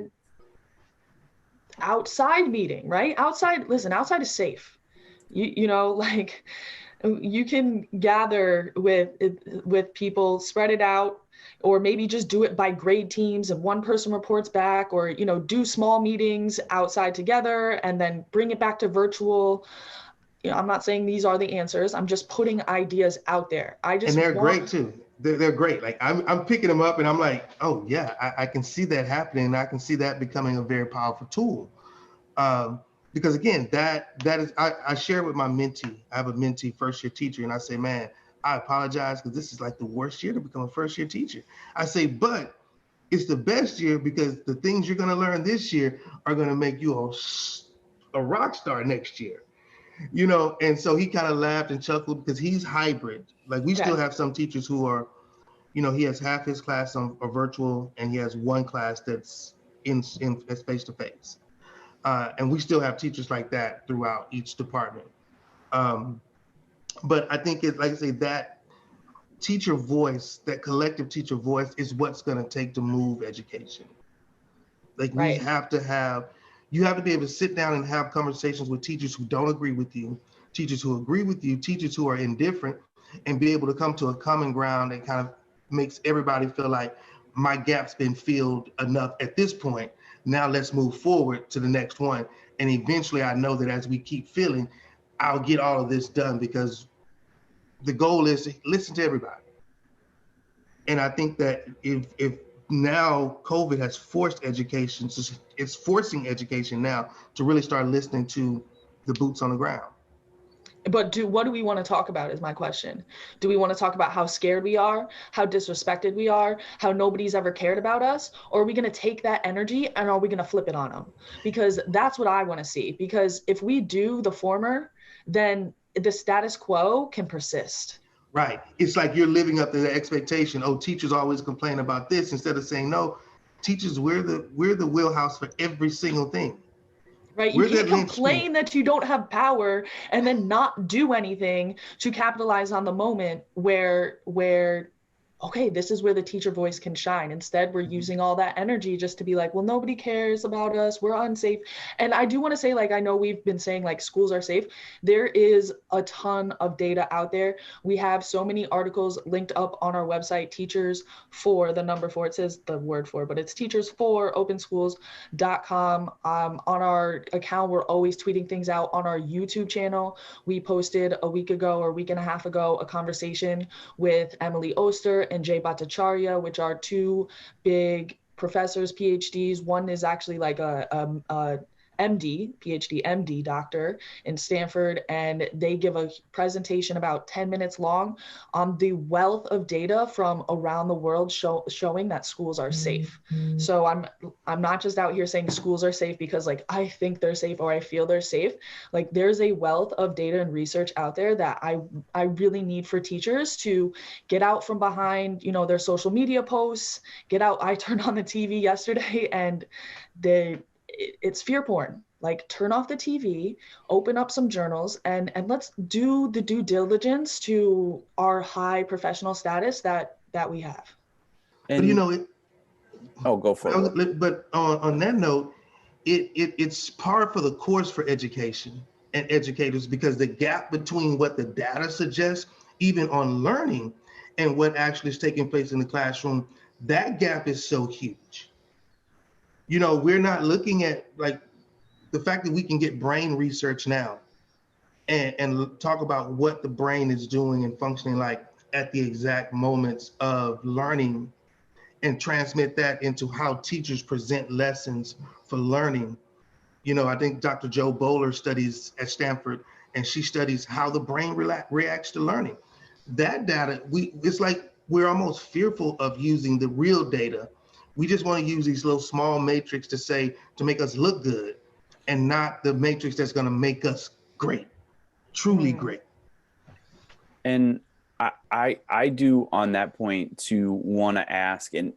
outside meeting, right? Outside is safe. You know, like you can gather with people, spread it out, or maybe just do it by grade teams and one person reports back, or, you know, do small meetings outside together and then bring it back to virtual. You know, I'm not saying these are the answers. I'm just putting ideas out there. And they're great too. They're great. Like I'm picking them up and I'm like, oh yeah, I can see that happening. And I can see that becoming a very powerful tool. Because again, that is, I share with my mentee. I have a mentee, first year teacher, and I say, man, I apologize because this is like the worst year to become a first year teacher. I say, but it's the best year because the things you're going to learn this year are going to make you a rock star next year. You know, and so he kind of laughed and chuckled because he's hybrid. Like we still have some teachers who are, you know, he has half his class on virtual and he has one class that's in face to face. And we still have teachers like that throughout each department. But I think like I say, that teacher voice, that collective teacher voice is what's going to take to move education. Like we have to you have to be able to sit down and have conversations with teachers who don't agree with you, teachers who agree with you, teachers who are indifferent, and be able to come to a common ground that kind of makes everybody feel like my gap's been filled enough at this point. Now let's move forward to the next one. And eventually I know that as we keep filling, I'll get all of this done because the goal is to listen to everybody. And I think that if now COVID has forced education, it's forcing education now to really start listening to the boots on the ground. But what do we want to talk about is my question. Do we want to talk about how scared we are, how disrespected we are, how nobody's ever cared about us? Or are we going to take that energy and are we going to flip it on them? Because that's what I want to see. Because if we do the former, then the status quo can persist. Right. It's like you're living up to the expectation. Oh, teachers always complain about this, instead of saying, no, teachers, we're the wheelhouse for every single thing. Right. You can't complain that you don't have power and then not do anything to capitalize on the moment where okay, this is where the teacher voice can shine. Instead, we're using all that energy just to be like, well, nobody cares about us. We're unsafe. And I do want to say, like, I know we've been saying like schools are safe. There is a ton of data out there. We have so many articles linked up on our website, teachers for the number 4, it says the word for, but it's teachers4openschools.com. On our account, we're always tweeting things out. On our YouTube channel, we posted a week ago or a week and a half ago, a conversation with Emily Oster and Jay Bhattacharya, which are 2 big professors, PhDs. One is actually like a PhD, MD doctor in Stanford, and they give a presentation about 10 minutes long on the wealth of data from around the world showing that schools are safe. So I'm not just out here saying schools are safe because like I think they're safe or I feel they're safe. Like there's a wealth of data and research out there that I really need for teachers to get out from behind, their social media posts, get out. I turned on the TV yesterday and it's fear porn. Like turn off the TV, open up some journals, and let's do the due diligence to our high professional status that we have. But And go for it. But on that note, it's par for the course for education and educators, because the gap between what the data suggests, even on learning, and what actually is taking place in the classroom, that gap is so huge. We're not looking at like the fact that we can get brain research now and talk about what the brain is doing and functioning like at the exact moments of learning, and transmit that into how teachers present lessons for learning. I think Dr. Jo Boaler studies at Stanford, and she studies how the brain reacts to learning. That data, it's like we're almost fearful of using the real data. We just want to use these little small matrix to make us look good, and not the matrix that's going to make us great, truly great. And I do on that point to want to ask, and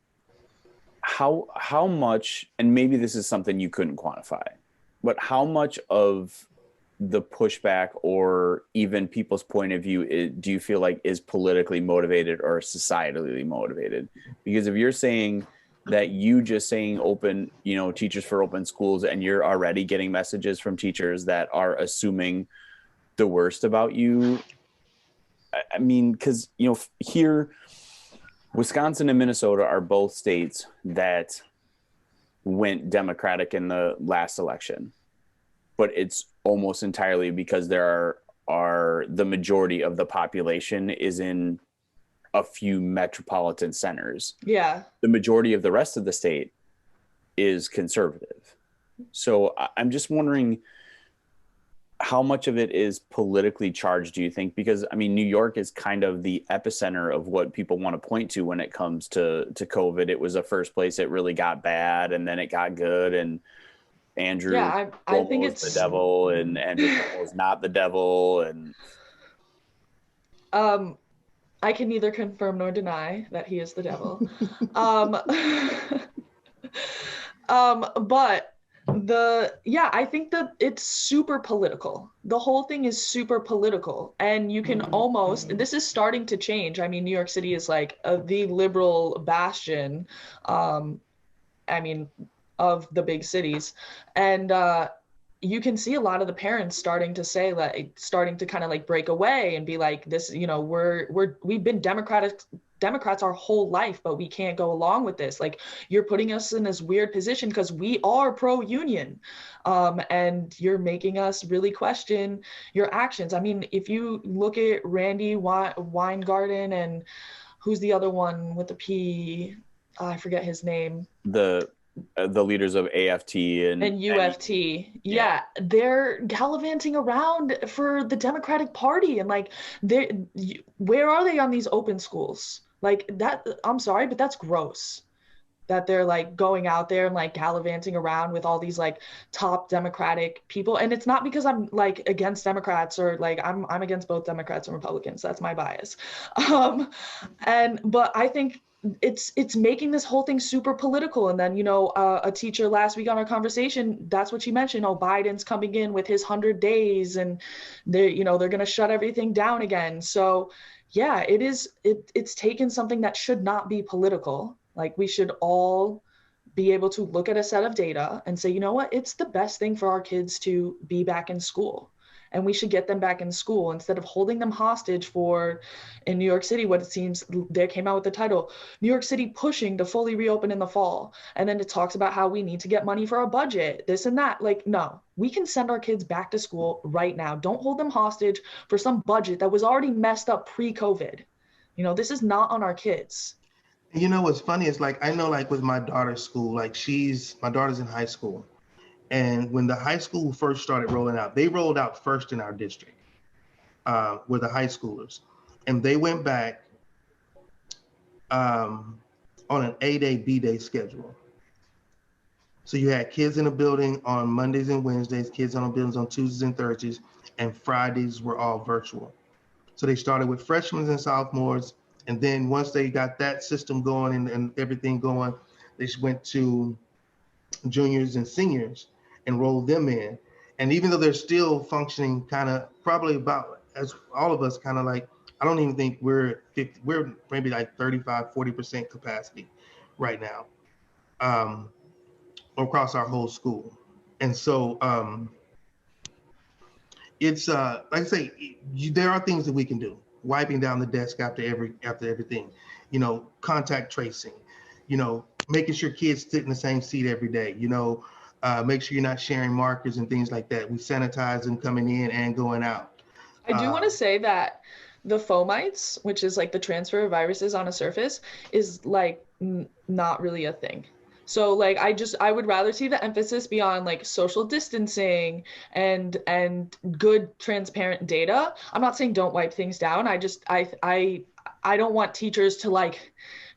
how much, and maybe this is something you couldn't quantify, but how much of the pushback or even people's point of view do you feel like is politically motivated or societally motivated? Because if you're saying that you just saying open, teachers for open schools, and you're already getting messages from teachers that are assuming the worst about you. I mean, because, here, Wisconsin and Minnesota are both states that went Democratic in the last election, but it's almost entirely because there are the majority of the population is in a few metropolitan centers. Yeah. The majority of the rest of the state is conservative. So I'm just wondering how much of it is politically charged, do you think? Because I mean, New York is kind of the epicenter of what people want to point to when it comes to COVID. It was the first place it really got bad, and then it got good. And Andrew I think it's the devil, and Andrew is not the devil. And I can neither confirm nor deny that he is the devil. But I think that it's super political. The whole thing is super political, and you can this is starting to change. I mean, New York City is like the liberal bastion, of the big cities. And you can see a lot of the parents starting to kind of like break away and be like, this, we've been Democrats our whole life, but we can't go along with this. Like, you're putting us in this weird position because we are pro-union, and you're making us really question your actions. I mean, if you look at Randy Weingarten and who's the other one with the P, I forget his name. The leaders of AFT and UFT. Yeah, they're gallivanting around for the Democratic Party, and like, where are they on these open schools? Like that, I'm sorry, but that's gross. That they're like going out there and like gallivanting around with all these like top Democratic people. And it's not because I'm like against Democrats, or like I'm against both Democrats and Republicans. That's my bias. But I think it's making this whole thing super political. And then, a teacher last week on our conversation, that's what she mentioned. Oh, Biden's coming in with his 100 days, and they're going to shut everything down again. So yeah, it's taken something that should not be political. Like, we should all be able to look at a set of data and say, you know what, it's the best thing for our kids to be back in school. And we should get them back in school instead of holding them hostage for, in New York City, what it seems, they came out with the title, New York City pushing to fully reopen in the fall. And then it talks about how we need to get money for our budget, this and that. Like, no, we can send our kids back to school right now. Don't hold them hostage for some budget that was already messed up pre-COVID. This is not on our kids. What's funny is, like, I know, like with my daughter's school, like my daughter's in high school, And when the high school first started rolling out, they rolled out first in our district with the high schoolers. And they went back on an A-day, B-day schedule. So you had kids in the building on Mondays and Wednesdays, kids on the buildings on Tuesdays and Thursdays, and Fridays were all virtual. So they started with freshmen and sophomores. And then once they got that system going and everything going, they went to juniors and seniors and rolled them in. And even though they're still functioning kind of probably about as all of us kind of like, I don't even think we're 50, we're maybe like 35, 40% capacity right now across our whole school. And so it's like I say, there are things that we can do. Wiping down the desk after everything, you know, contact tracing, you know, making sure kids sit in the same seat every day, you know, make sure you're not sharing markers and things like that. We sanitize them coming in and going out. I do want to say that the fomites, which is like the transfer of viruses on a surface, is like not really a thing. So like I would rather see the emphasis be on like social distancing and good transparent data. I'm not saying don't wipe things down. I don't want teachers to like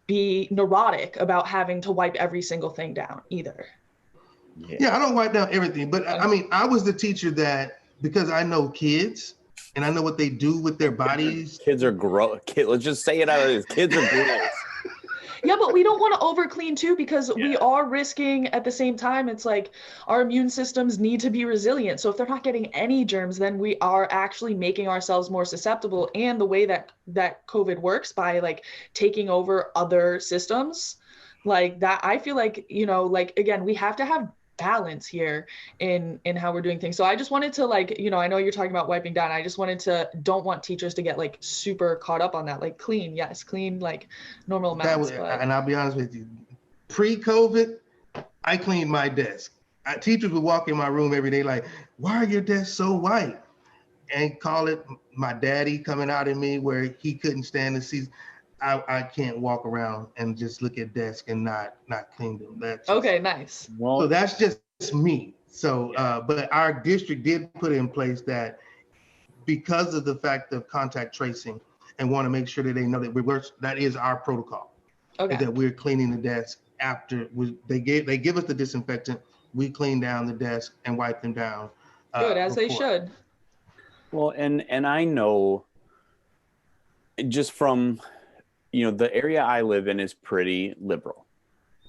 be neurotic about having to wipe every single thing down either. Yeah, I don't wipe down everything, but I mean, I was the teacher that, because I know kids and I know what they do with their bodies. Kids are gross. Let's just say it out of this. Kids are gross. Yeah, but we don't want to over clean too, because we are risking at the same time. It's like our immune systems need to be resilient. So if they're not getting any germs, then we are actually making ourselves more susceptible. And the way that COVID works by like taking over other systems like that, I feel like, you know, like, again, we have to have balance here in how we're doing things. So I just wanted to like, you know, I know you're talking about wiping down. I just wanted to, don't want teachers to get like super caught up on that. Like clean, yes, clean, like normal amounts. And I'll be honest with you, pre-COVID, I cleaned my desk. Teachers would walk in my room every day like, why are your desks so white? And call it my daddy coming out in me where he couldn't stand to see. I can't walk around and just look at desk and not clean them. That's just, okay, nice. Well, so that's just me. So, but our district did put in place that because of the fact of contact tracing, and want to make sure that they know that that is our protocol. Okay. That we're cleaning the desk after they give us the disinfectant. We clean down the desk and wipe them down. Good, as before. They should. Well, and I know just from, you know, the area I live in is pretty liberal.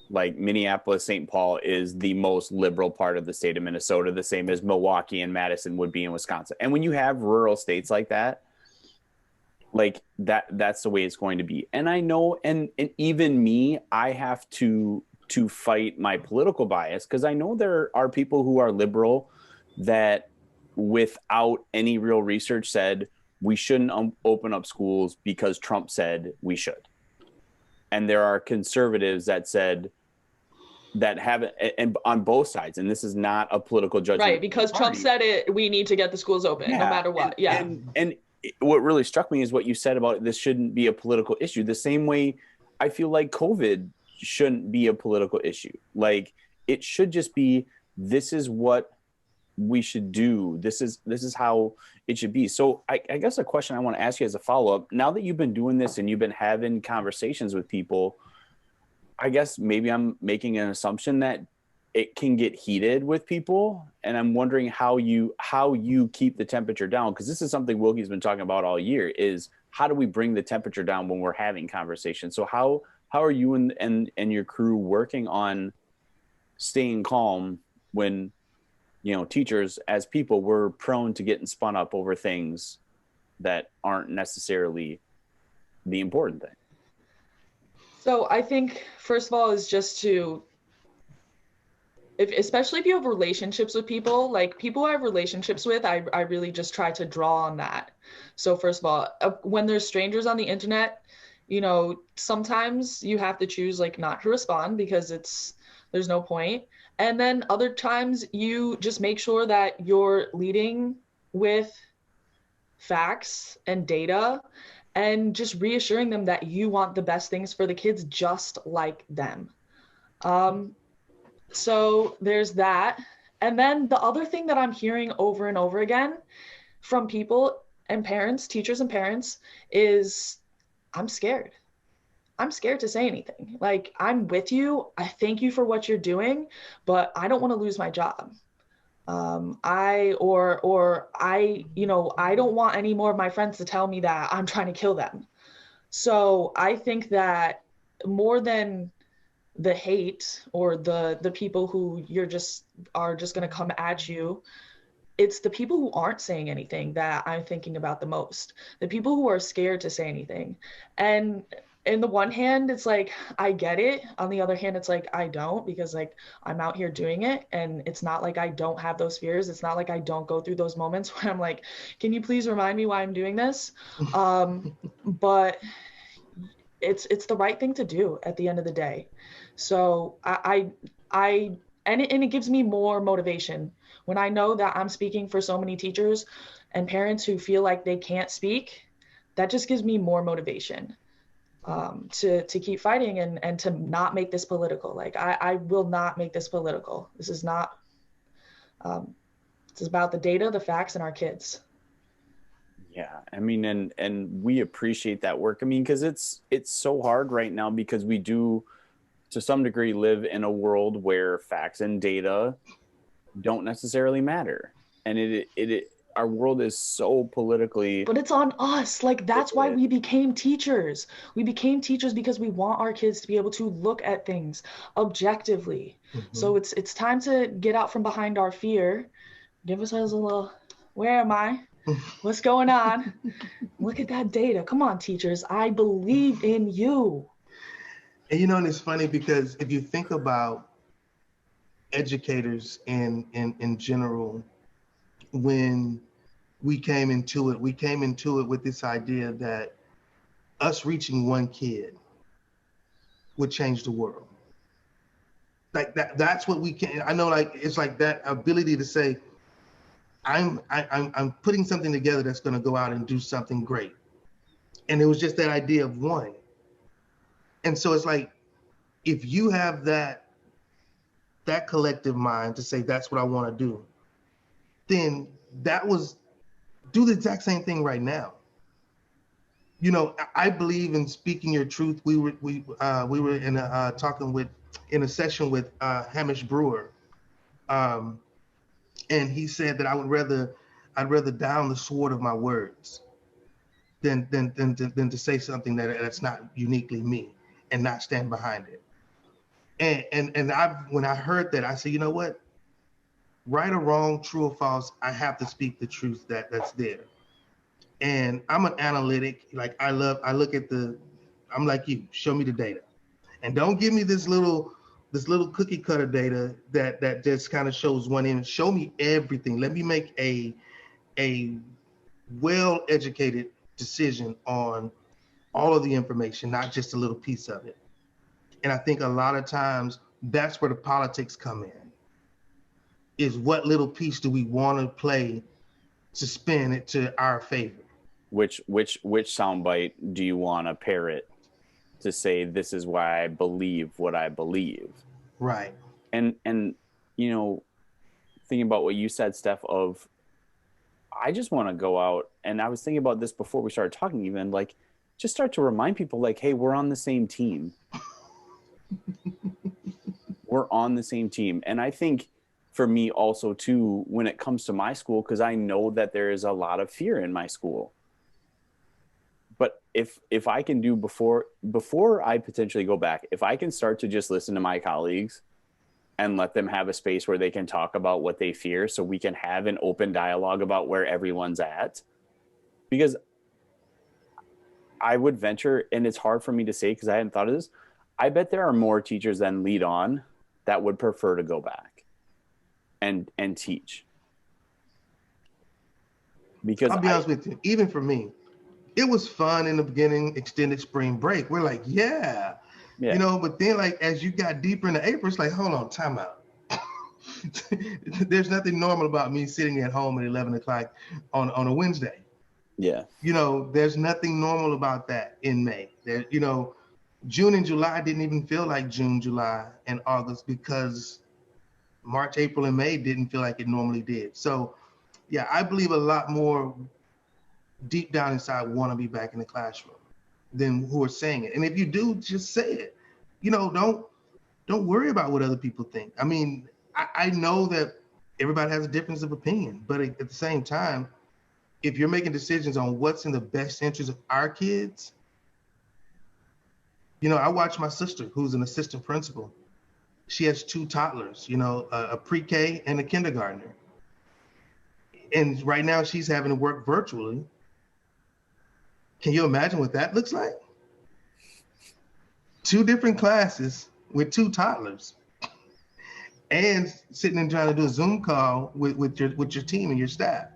Like Minneapolis, St. Paul is the most liberal part of the state of Minnesota, the same as Milwaukee and Madison would be in Wisconsin. And when you have rural states like that, like that's the way it's going to be. And I know, and even me, I have to fight my political bias, because I know there are people who are liberal that without any real research said we shouldn't open up schools because Trump said we should. And there are conservatives that said that haven't, and on both sides, and this is not a political judgment. Right, because Trump said it, we need to get the schools open, no matter what. And what really struck me is what you said about this shouldn't be a political issue. The same way I feel like COVID shouldn't be a political issue. Like it should just be, this is what we should do. This is how it should be. So I guess a question I want to ask you as a follow-up, now that you've been doing this and you've been having conversations with people, I guess maybe I'm making an assumption that it can get heated with people. And I'm wondering how you keep the temperature down. Because this is something Wilkie's been talking about all year, is how do we bring the temperature down when we're having conversations? So how are you and your crew working on staying calm when, you know, teachers as people, we're prone to getting spun up over things that aren't necessarily the important thing? So I think first of all is just to, especially if you have relationships with people, like people I have relationships with, I really just try to draw on that. So first of all, when there's strangers on the internet, you know, sometimes you have to choose like not to respond because there's no point. And then other times you just make sure that you're leading with facts and data and just reassuring them that you want the best things for the kids just like them. So there's that. And then the other thing that I'm hearing over and over again from people and parents, teachers and parents, is I'm scared. I'm scared to say anything. Like, I'm with you. I thank you for what you're doing, but I don't want to lose my job. I don't want any more of my friends to tell me that I'm trying to kill them. So I think that more than the hate or the people who are just going to come at you, it's the people who aren't saying anything that I'm thinking about the most. The people who are scared to say anything. And in the one hand, it's like, I get it. On the other hand, it's like, I don't, because like I'm out here doing it. And it's not like I don't have those fears. It's not like I don't go through those moments where I'm like, can you please remind me why I'm doing this? But it's the right thing to do at the end of the day. So and it gives me more motivation when I know that I'm speaking for so many teachers and parents who feel like they can't speak. That just gives me more motivation to keep fighting and to not make this political. Like I will not make this political. This is not. This is about the data, the facts, and our kids. Yeah, I mean, and we appreciate that work. I mean, because it's so hard right now because we do, to some degree, live in a world where facts and data don't necessarily matter, and our world is so politically. But it's on us. Like that's why we became teachers. We became teachers because we want our kids to be able to look at things objectively. So it's time to get out from behind our fear. Give us a little, where am I? What's going on? Look at that data. Come on, teachers. I believe in you. And and it's funny because if you think about educators in general, when we came into it with this idea that us reaching one kid would change the world. Like that's what we can. I know, like it's like that ability to say, I'm putting something together that's going to go out and do something great. And it was just that idea of one. And so it's like, if you have that collective mind to say that's what I want to do, then do the exact same thing right now. I believe in speaking your truth. We were in a session with Hamish Brewer, and he said that I'd rather down the sword of my words than to say something that's not uniquely me and not stand behind it. And when I heard that, I said, you know what? Right or wrong, true or false, I have to speak the truth that's there. And I'm an analytic. Like I look at I'm like you, show me the data. And don't give me this little cookie cutter data that just kind of shows one end. Show me everything. Let me make a well-educated decision on all of the information, not just a little piece of it. And I think a lot of times that's where the politics come in, is what little piece do we want to play to spin it to our favor? Which soundbite do you want to parrot to say this is why I believe what I believe? Right. And thinking about what you said, Steph, of I just want to go out, and I was thinking about this before we started talking, even like just start to remind people like, hey, we're on the same team. We're on the same team. And I think for me also too, when it comes to my school, because I know that there is a lot of fear in my school. But if I can do before I potentially go back, if I can start to just listen to my colleagues and let them have a space where they can talk about what they fear, so we can have an open dialogue about where everyone's at. Because I would venture, and it's hard for me to say because I hadn't thought of this, I bet there are more teachers than lead on that would prefer to go back and teach. Because I'll be honest with you, even for me, it was fun in the beginning, extended spring break. We're like, yeah. But then like as you got deeper into April, it's like, hold on, time out. There's nothing normal about me sitting at home at 11 o'clock on a Wednesday. Yeah. There's nothing normal about that in May. There, June and July didn't even feel like June, July, and August because March, April, and May didn't feel like it normally did. So yeah, I believe a lot more deep down inside want to be back in the classroom than who are saying it. And if you do, just say it. You know, don't worry about what other people think. I mean, I know that everybody has a difference of opinion, but at the same time, if you're making decisions on what's in the best interest of our kids, you know, I watch my sister, who's an assistant principal. She has two toddlers, you know, a pre-K and a kindergartner. And right now she's having to work virtually. Can you imagine what that looks like? Two different classes with two toddlers and sitting and trying to do a Zoom call with your team and your staff.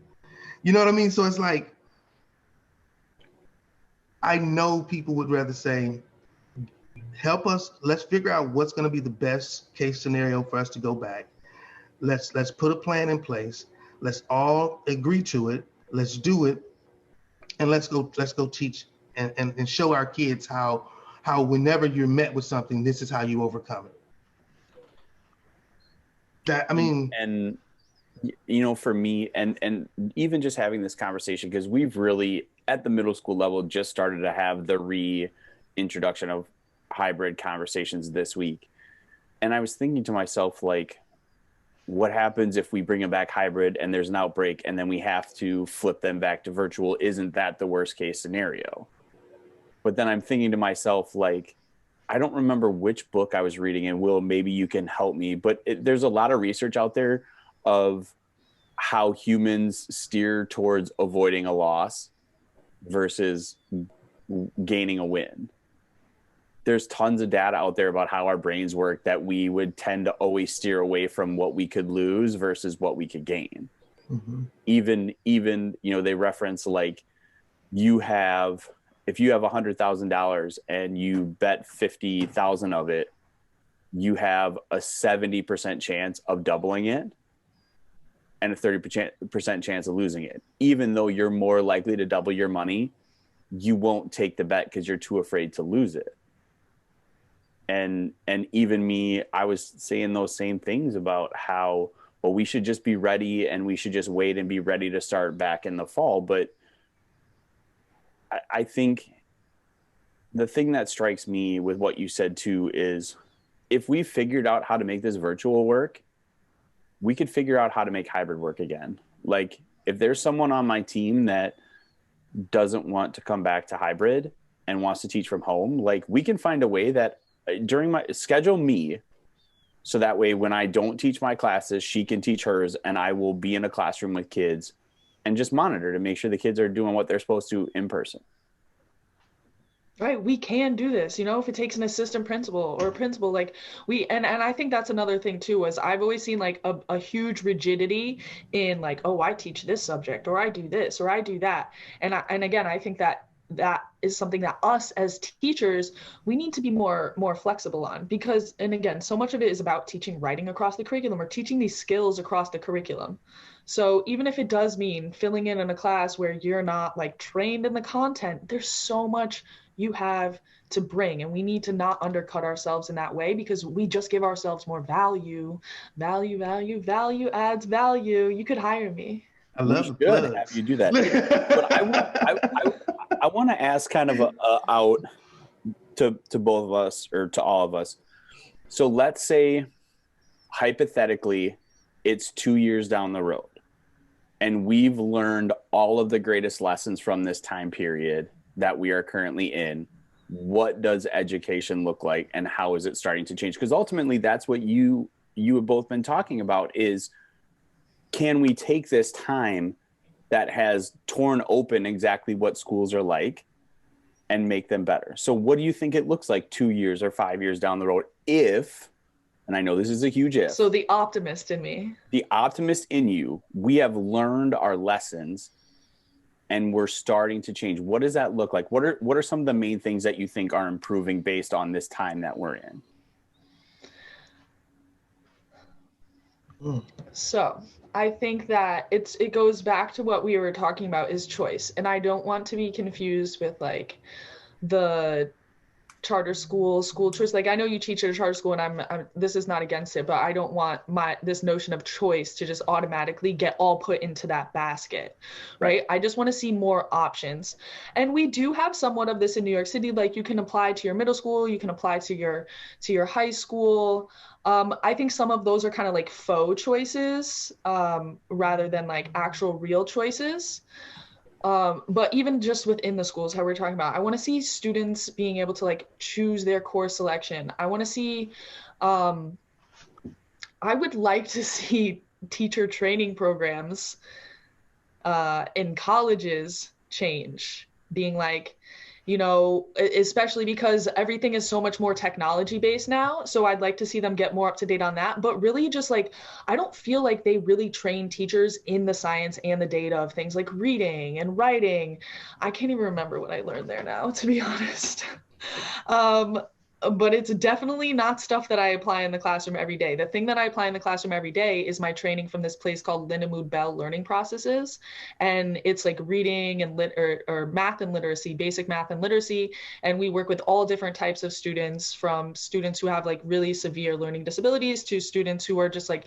You know what I mean? So it's like, I know people would rather say, help us, let's figure out what's going to be the best case scenario for us to go back. Let's put a plan in place. Let's all agree to it. Let's do it. And let's go teach and show our kids how whenever you're met with something, this is how you overcome it. That, I mean, and you know, for me, and even just having this conversation, because we've really at the middle school level just started to have the reintroduction of hybrid conversations this week. And I was thinking to myself, like, what happens if we bring them back hybrid and there's an outbreak and then we have to flip them back to virtual? Isn't that the worst case scenario? But then I'm thinking to myself, like, I don't remember which book I was reading, and Will, maybe you can help me, but there's a lot of research out there of how humans steer towards avoiding a loss versus gaining a win. There's tons of data out there about how our brains work, that we would tend to always steer away from what we could lose versus what we could gain. Mm-hmm. Even, you know, they reference, like, if you have $100,000 and you bet 50,000 of it, you have a 70% chance of doubling it and a 30% chance of losing it. Even though you're more likely to double your money, you won't take the bet because you're too afraid to lose it. And even me, I was saying those same things about how, well, we should just be ready and we should just wait and be ready to start back in the fall. But I think the thing that strikes me with what you said too is, if we figured out how to make this virtual work, we could figure out how to make hybrid work again. Like, if there's someone on my team that doesn't want to come back to hybrid and wants to teach from home, like, we can find a way that schedule me, so that way when I don't teach my classes, she can teach hers, and I will be in a classroom with kids and just monitor to make sure the kids are doing what they're supposed to in person. Right, we can do this, you know, if it takes an assistant principal or a principal, like and I think that's another thing too, was I've always seen like a huge rigidity in, like, oh, I teach this subject, or I do this, or I do that. And again, I think that is something that us as teachers, we need to be more flexible on, because, and again, so much of it is about teaching writing across the curriculum, or teaching these skills across the curriculum. So even if it does mean filling in a class where you're not like trained in the content, there's so much you have to bring, and we need to not undercut ourselves in that way, because we just give ourselves more value adds value. You could hire me. I love the plugs. Have you do that. But I want to ask kind of out to both of us, or to all of us. So let's say hypothetically it's 2 years down the road and we've learned all of the greatest lessons from this time period that we are currently in. What does education look like, and how is it starting to change? Because ultimately that's what you have both been talking about, is, can we take this time that has torn open exactly what schools are like and make them better? So what do you think it looks like 2 years or 5 years down the road, if, and I know this is a huge if. So the optimist in me. The optimist in you, we have learned our lessons and we're starting to change. What does that look like? What are some of the main things that you think are improving based on this time that we're in? So I think that it goes back to what we were talking about, is choice. And I don't want to be confused with like the charter school choice. Like I know you teach at a charter school, and I'm this is not against it, but I don't want this notion of choice to just automatically get all put into that basket, right? I just want to see more options. And we do have somewhat of this in New York City. Like you can apply to your middle school, you can apply to your high school. I think some of those are kind of like faux choices, rather than like actual real choices. But even just within the schools, how we're talking about, I want to see students being able to like choose their course selection. I want to see, I would like to see teacher training programs in colleges change, being like, especially because everything is so much more technology based now. So I'd like to see them get more up to date on that. But really just like, I don't feel like they really train teachers in the science and the data of things like reading and writing. I can't even remember what I learned there now, to be honest. um, but it's definitely not stuff that I apply in the classroom every day. The thing that I apply in the classroom every day is my training from this place called Lindemood Bell Learning Processes. And it's like reading and or math and literacy, basic math and literacy. And we work with all different types of students, from students who have like really severe learning disabilities to students who are just like,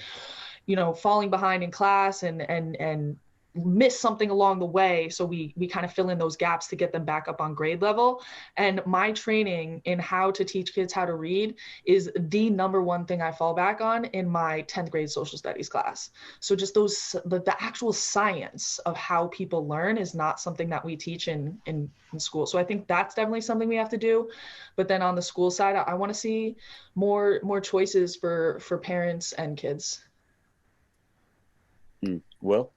falling behind in class and miss something along the way. So we kind of fill in those gaps to get them back up on grade level. And my training in how to teach kids how to read is the number one thing I fall back on in my 10th grade social studies class. So just the actual science of how people learn is not something that we teach in school. So I think that's definitely something we have to do. But then on the school side, I want to see more choices for parents and kids. Will?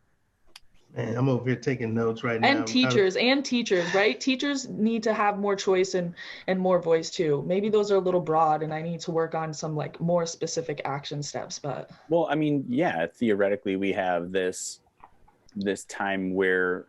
Man, I'm over here taking notes right now. And teachers, right? Teachers need to have more choice and more voice too. Maybe those are a little broad and I need to work on some like more specific action steps, but. Well, I mean, yeah, theoretically we have this time where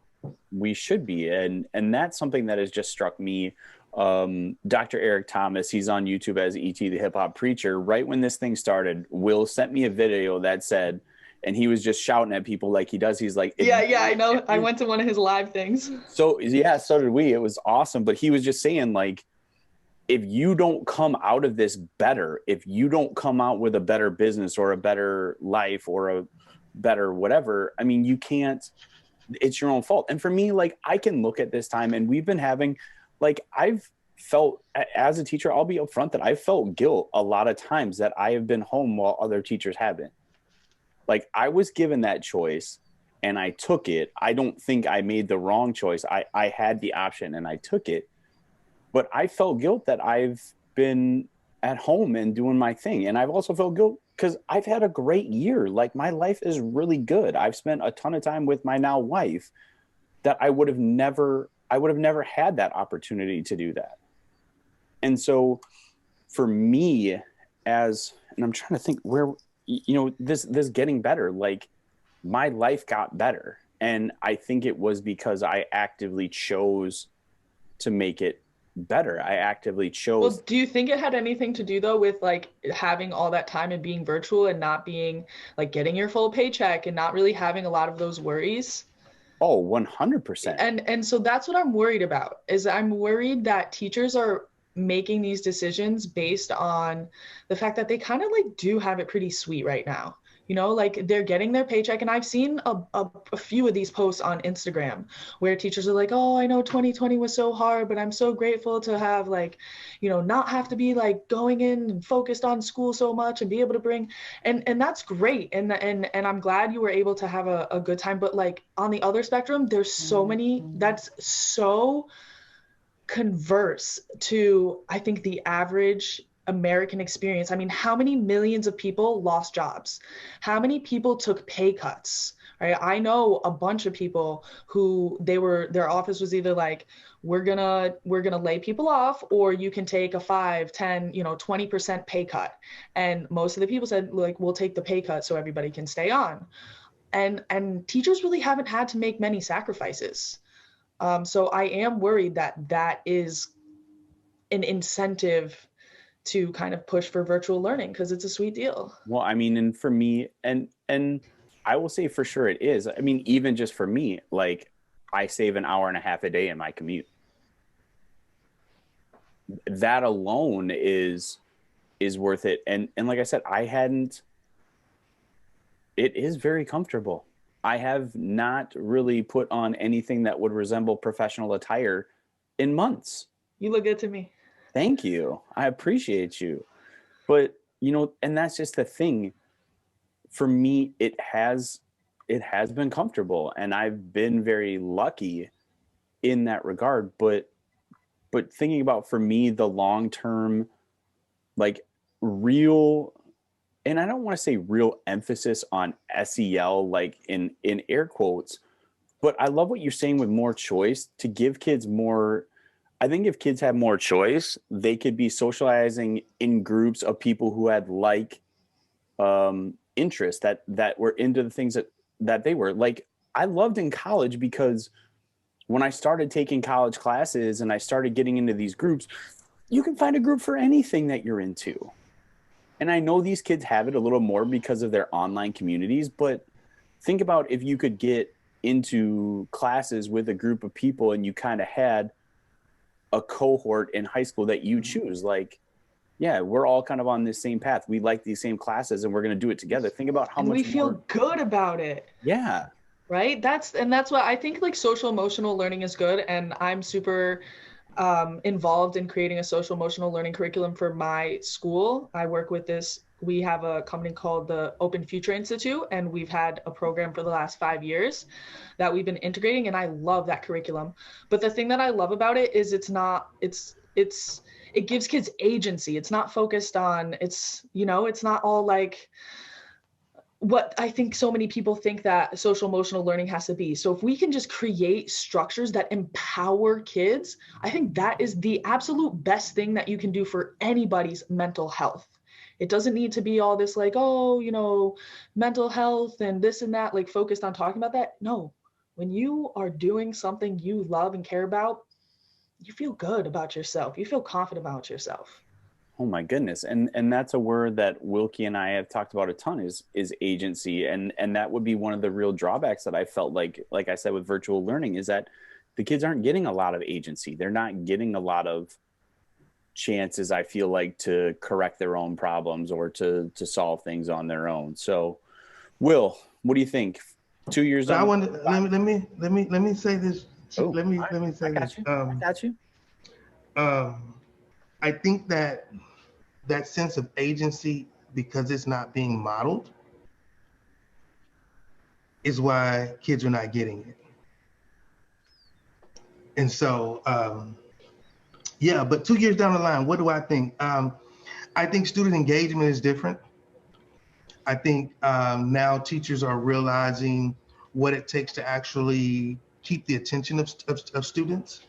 we should be. And that's something that has just struck me. Dr. Eric Thomas, he's on YouTube as E.T. the Hip Hop Preacher. Right when this thing started, Will sent me a video that said, and he was just shouting at people like he does. He's like, yeah, I know. I went to one of his live things. So yeah, so did we. It was awesome. But he was just saying, like, if you don't come out of this better, if you don't come out with a better business or a better life or a better whatever, I mean, you can't, it's your own fault. And for me, like, I can look at this time and we've been having, like, I've felt as a teacher, I'll be upfront that I felt guilt a lot of times that I have been home while other teachers haven't. Like, I was given that choice and I took it. I don't think I made the wrong choice. I had the option and I took it. But I felt guilt that I've been at home and doing my thing. And I've also felt guilt because I've had a great year. Like, my life is really good. I've spent a ton of time with my now wife that I would have never had that opportunity to do that. And so for me, and I'm trying to think where, this getting better, like, my life got better. And I think it was because I actively chose to make it better. I actively chose. Well, do you think it had anything to do though with like having all that time and being virtual and not being like getting your full paycheck and not really having a lot of those worries? Oh, 100%. And so that's what I'm worried about, is I'm worried that teachers are making these decisions based on the fact that they kind of like do have it pretty sweet right now. Like they're getting their paycheck. And I've seen a few of these posts on Instagram where teachers are like, oh, I know 2020 was so hard, but I'm so grateful to have like, not have to be like going in and focused on school so much and be able to bring, and that's great. And I'm glad you were able to have a good time. But like on the other spectrum, there's so many that's so converse to, I think, the average American experience. I mean, how many millions of people lost jobs? How many people took pay cuts? Right? I know a bunch of people who their office was either like, we're gonna lay people off, or you can take a 5, 10, 20% pay cut. And most of the people said, like, we'll take the pay cut so everybody can stay on. And teachers really haven't had to make many sacrifices. So I am worried that is an incentive to kind of push for virtual learning because it's a sweet deal. Well, I mean, and for me, and I will say for sure it is. I mean, even just for me, like, I save an hour and a half a day in my commute. that alone is worth it. And like I said, it is very comfortable. I have not really put on anything that would resemble professional attire in months. You look good to me. Thank you. I appreciate you. But, and that's just the thing. For me, it has been comfortable, and I've been very lucky in that regard. But thinking about, for me, the long term, like, real, and I don't want to say real emphasis on SEL, like in air quotes, but I love what you're saying with more choice, to give kids more. I think if kids had more choice, they could be socializing in groups of people who had interests that were into the things that they were. Like, I loved in college, because when I started taking college classes and I started getting into these groups, you can find a group for anything that you're into. And I know these kids have it a little more because of their online communities, but think about if you could get into classes with a group of people and you kind of had a cohort in high school that you choose. Like, yeah, we're all kind of on this same path. We like these same classes and we're going to do it together. Think about how much we feel good about it. Yeah. Right. That's what I think, like, social emotional learning is good. And I'm super involved in creating a social emotional learning curriculum for my school. I work with this. We have a company called the Open Future Institute, and we've had a program for the last 5 years that we've been integrating, and I love that curriculum. But the thing that I love about it is it gives kids agency. It's not focused on, it's not all like what I think so many people think that social emotional learning has to be. So if we can just create structures that empower kids, I think that is the absolute best thing that you can do for anybody's mental health. It doesn't need to be all this like, mental health and this and that, like focused on talking about that. No, when you are doing something you love and care about, you feel good about yourself. You feel confident about yourself. Oh my goodness. And that's a word that Wilkie and I have talked about a ton, is agency. And that would be one of the real drawbacks that I felt like I said, with virtual learning, is that the kids aren't getting a lot of agency. They're not getting a lot of chances, I feel like, to correct their own problems or to solve things on their own. So, Will, what do you think? 2 years So I want to let me say this. Let me say this. I got you. I think that sense of agency, because it's not being modeled, is why kids are not getting it. And so, but 2 years down the line, what do I think? I think student engagement is different. I think now teachers are realizing what it takes to actually keep the attention of students.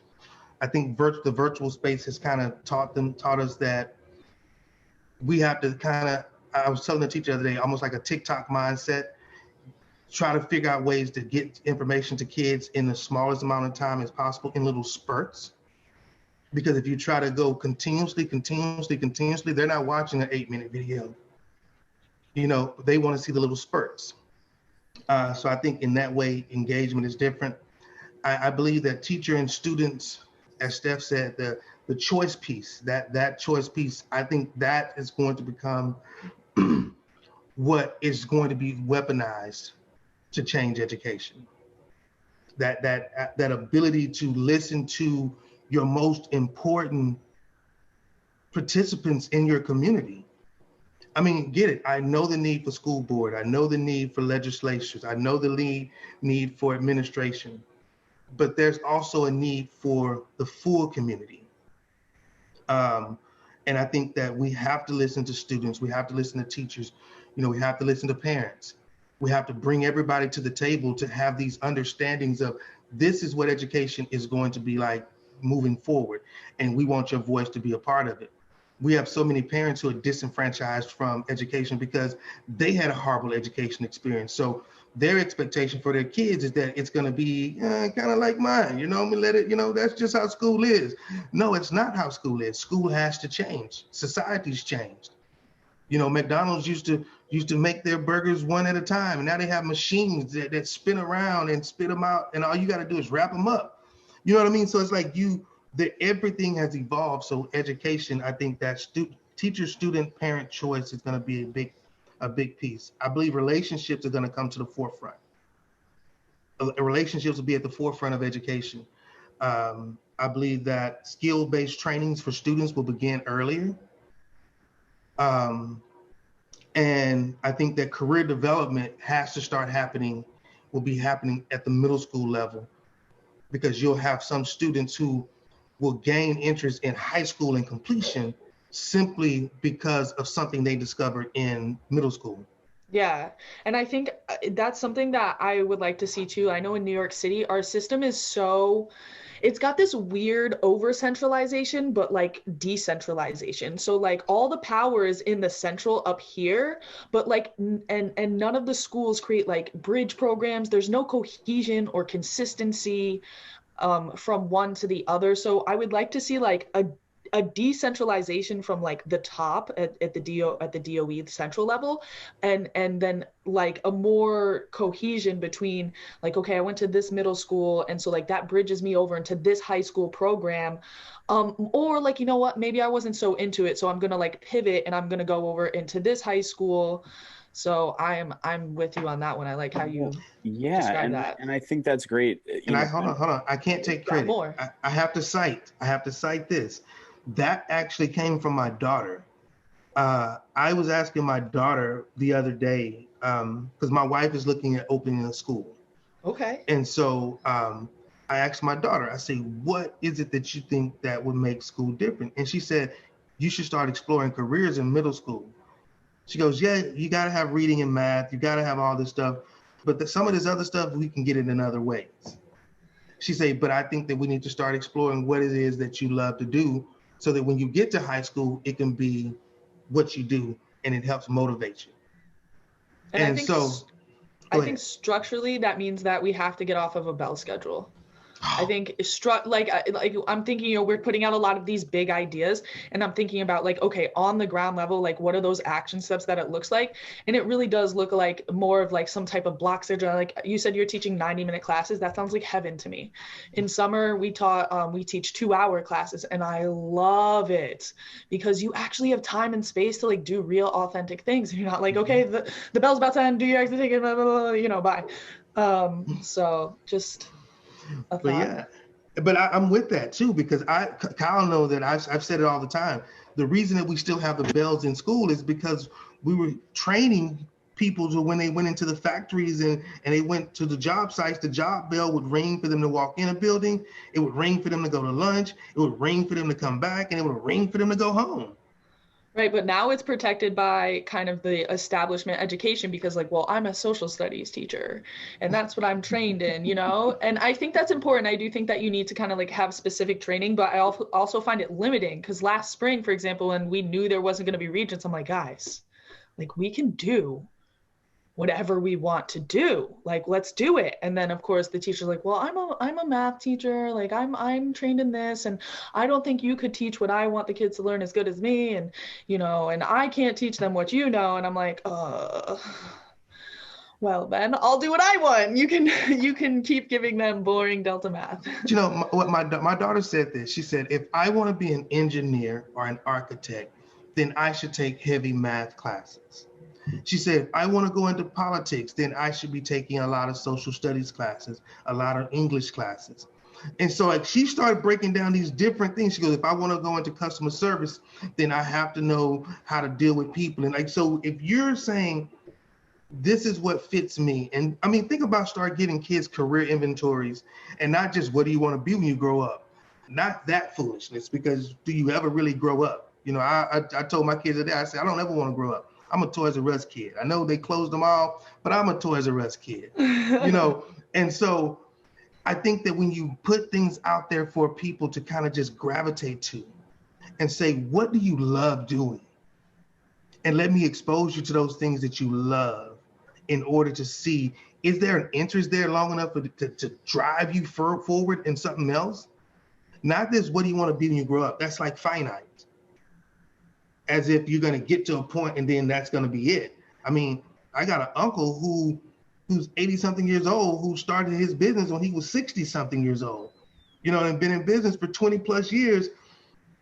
I think the virtual space has kind of taught us that we have to I was telling the teacher the other day, almost like a TikTok mindset, try to figure out ways to get information to kids in the smallest amount of time as possible, in little spurts. Because if you try to go continuously, they're not watching an 8-minute video. They want to see the little spurts. So I think in that way, engagement is different. I believe that teacher and students, as Steph said, the choice piece, that choice piece, I think that is going to become what is going to be weaponized to change education. That ability to listen to your most important participants in your community. I mean, get it. I know the need for school board. I know the need for legislatures. I know the need for administration. But there's also a need for the full community. And I think that we have to listen to students. We have to listen to teachers. We have to listen to parents. We have to bring everybody to the table to have these understandings of, this is what education is going to be like moving forward. And we want your voice to be a part of it. We have so many parents who are disenfranchised from education because they had a horrible education experience. So their expectation for their kids is that it's going to be kind of like mine, that's just how school is. No, it's not how school is. School has to change. Society's changed. McDonald's used to make their burgers one at a time, and now they have machines that spin around and spit them out, and all you got to do is wrap them up. You know what I mean? So it's like everything has evolved. So education, I think that teacher, student, parent choice is going to be a big piece. I believe relationships are going to come to the forefront. Relationships will be at the forefront of education. I believe that skill-based trainings for students will begin earlier. And I think that career development has to start happening, will be happening at the middle school level, because you'll have some students who will gain interest in high school and completion simply because of something they discovered in middle school. Yeah. And I think that's something that I would like to see too. I know in New York City, our system is it's got this weird over centralization, but like decentralization. So like all the power is in the central up here, but like, and none of the schools create like bridge programs. There's no cohesion or consistency from one to the other. So I would like to see like a decentralization from like the top at the DOE central level, and then like a more cohesion between like, okay, I went to this middle school, and so like that bridges me over into this high school program, or like, you know what, maybe I wasn't so into it, so I'm gonna like pivot and I'm gonna go over into this high school. So I'm with you on that one. I like how you describe that. And I think that's great. And hold on. I can't take credit. More. I have to cite this. That actually came from my daughter. I was asking my daughter the other day, because my wife is looking at opening a school. Okay. And so I asked my daughter, I say, what is it that you think that would make school different? And she said, you should start exploring careers in middle school. She goes, yeah, you got to have reading and math. You got to have all this stuff. But some of this other stuff, we can get it in other ways. She said, but I think that we need to start exploring what it is that you love to do, so that when you get to high school, it can be what you do and it helps motivate you. And I think structurally that means that we have to get off of a bell schedule. I think like I'm thinking, you know, we're putting out a lot of these big ideas, and I'm thinking about like, okay, on the ground level, like what are those action steps that it looks like? And it really does look like more of like some type of block schedule. Like you said, you're teaching 90-minute classes. That sounds like heaven to me. In summer, we teach 2-hour classes, and I love it because you actually have time and space to like do real authentic things. You're not like, okay, the bell's about to end, do your exit ticket, blah, blah, blah, you know, bye. So just but yeah, but I'm with that too, because Kyle knows that I've said it all the time. The reason that we still have the bells in school is because we were training people to, when they went into the factories and they went to the job sites, the job bell would ring for them to walk in a building. It would ring for them to go to lunch. It would ring for them to come back, and it would ring for them to go home. Right, but now it's protected by kind of the establishment education, because like, well, I'm a social studies teacher and that's what I'm trained in, you know? And I think that's important. I do think that you need to kind of like have specific training, but I also find it limiting, because last spring, for example, when we knew there wasn't going to be regents, I'm like, guys, like we can do whatever we want to do, like let's do it. And then of course the teacher's like, well, I'm a math teacher, like I'm trained in this, and I don't think you could teach what I want the kids to learn as good as me, and you know, and I can't teach them what you know. And I'm like, well then I'll do what I want. You can keep giving them boring Delta math. You know what my daughter said this. She said, if I want to be an engineer or an architect, then I should take heavy math classes. She said, I want to go into politics, then I should be taking a lot of social studies classes, a lot of English classes. And so like she started breaking down these different things. She goes, if I want to go into customer service, then I have to know how to deal with people. And like, so if you're saying this is what fits me, and I mean, think about start getting kids career inventories, and not just what do you want to be when you grow up? Not that foolishness, because do you ever really grow up? You know, I told my kids today, I said, I don't ever want to grow up. I'm a Toys R Us kid. I know they closed them all, but I'm a Toys R Us kid, you know? And so I think that when you put things out there for people to kind of just gravitate to and say, what do you love doing? And let me expose you to those things that you love in order to see, is there an interest there long enough to drive you forward in something else? Not this, what do you want to be when you grow up? That's like finite. As if you're going to get to a point and then that's going to be it. I mean, I got an uncle who's 80 something years old, who started his business when he was 60 something years old. you know, and been in business for 20 plus years,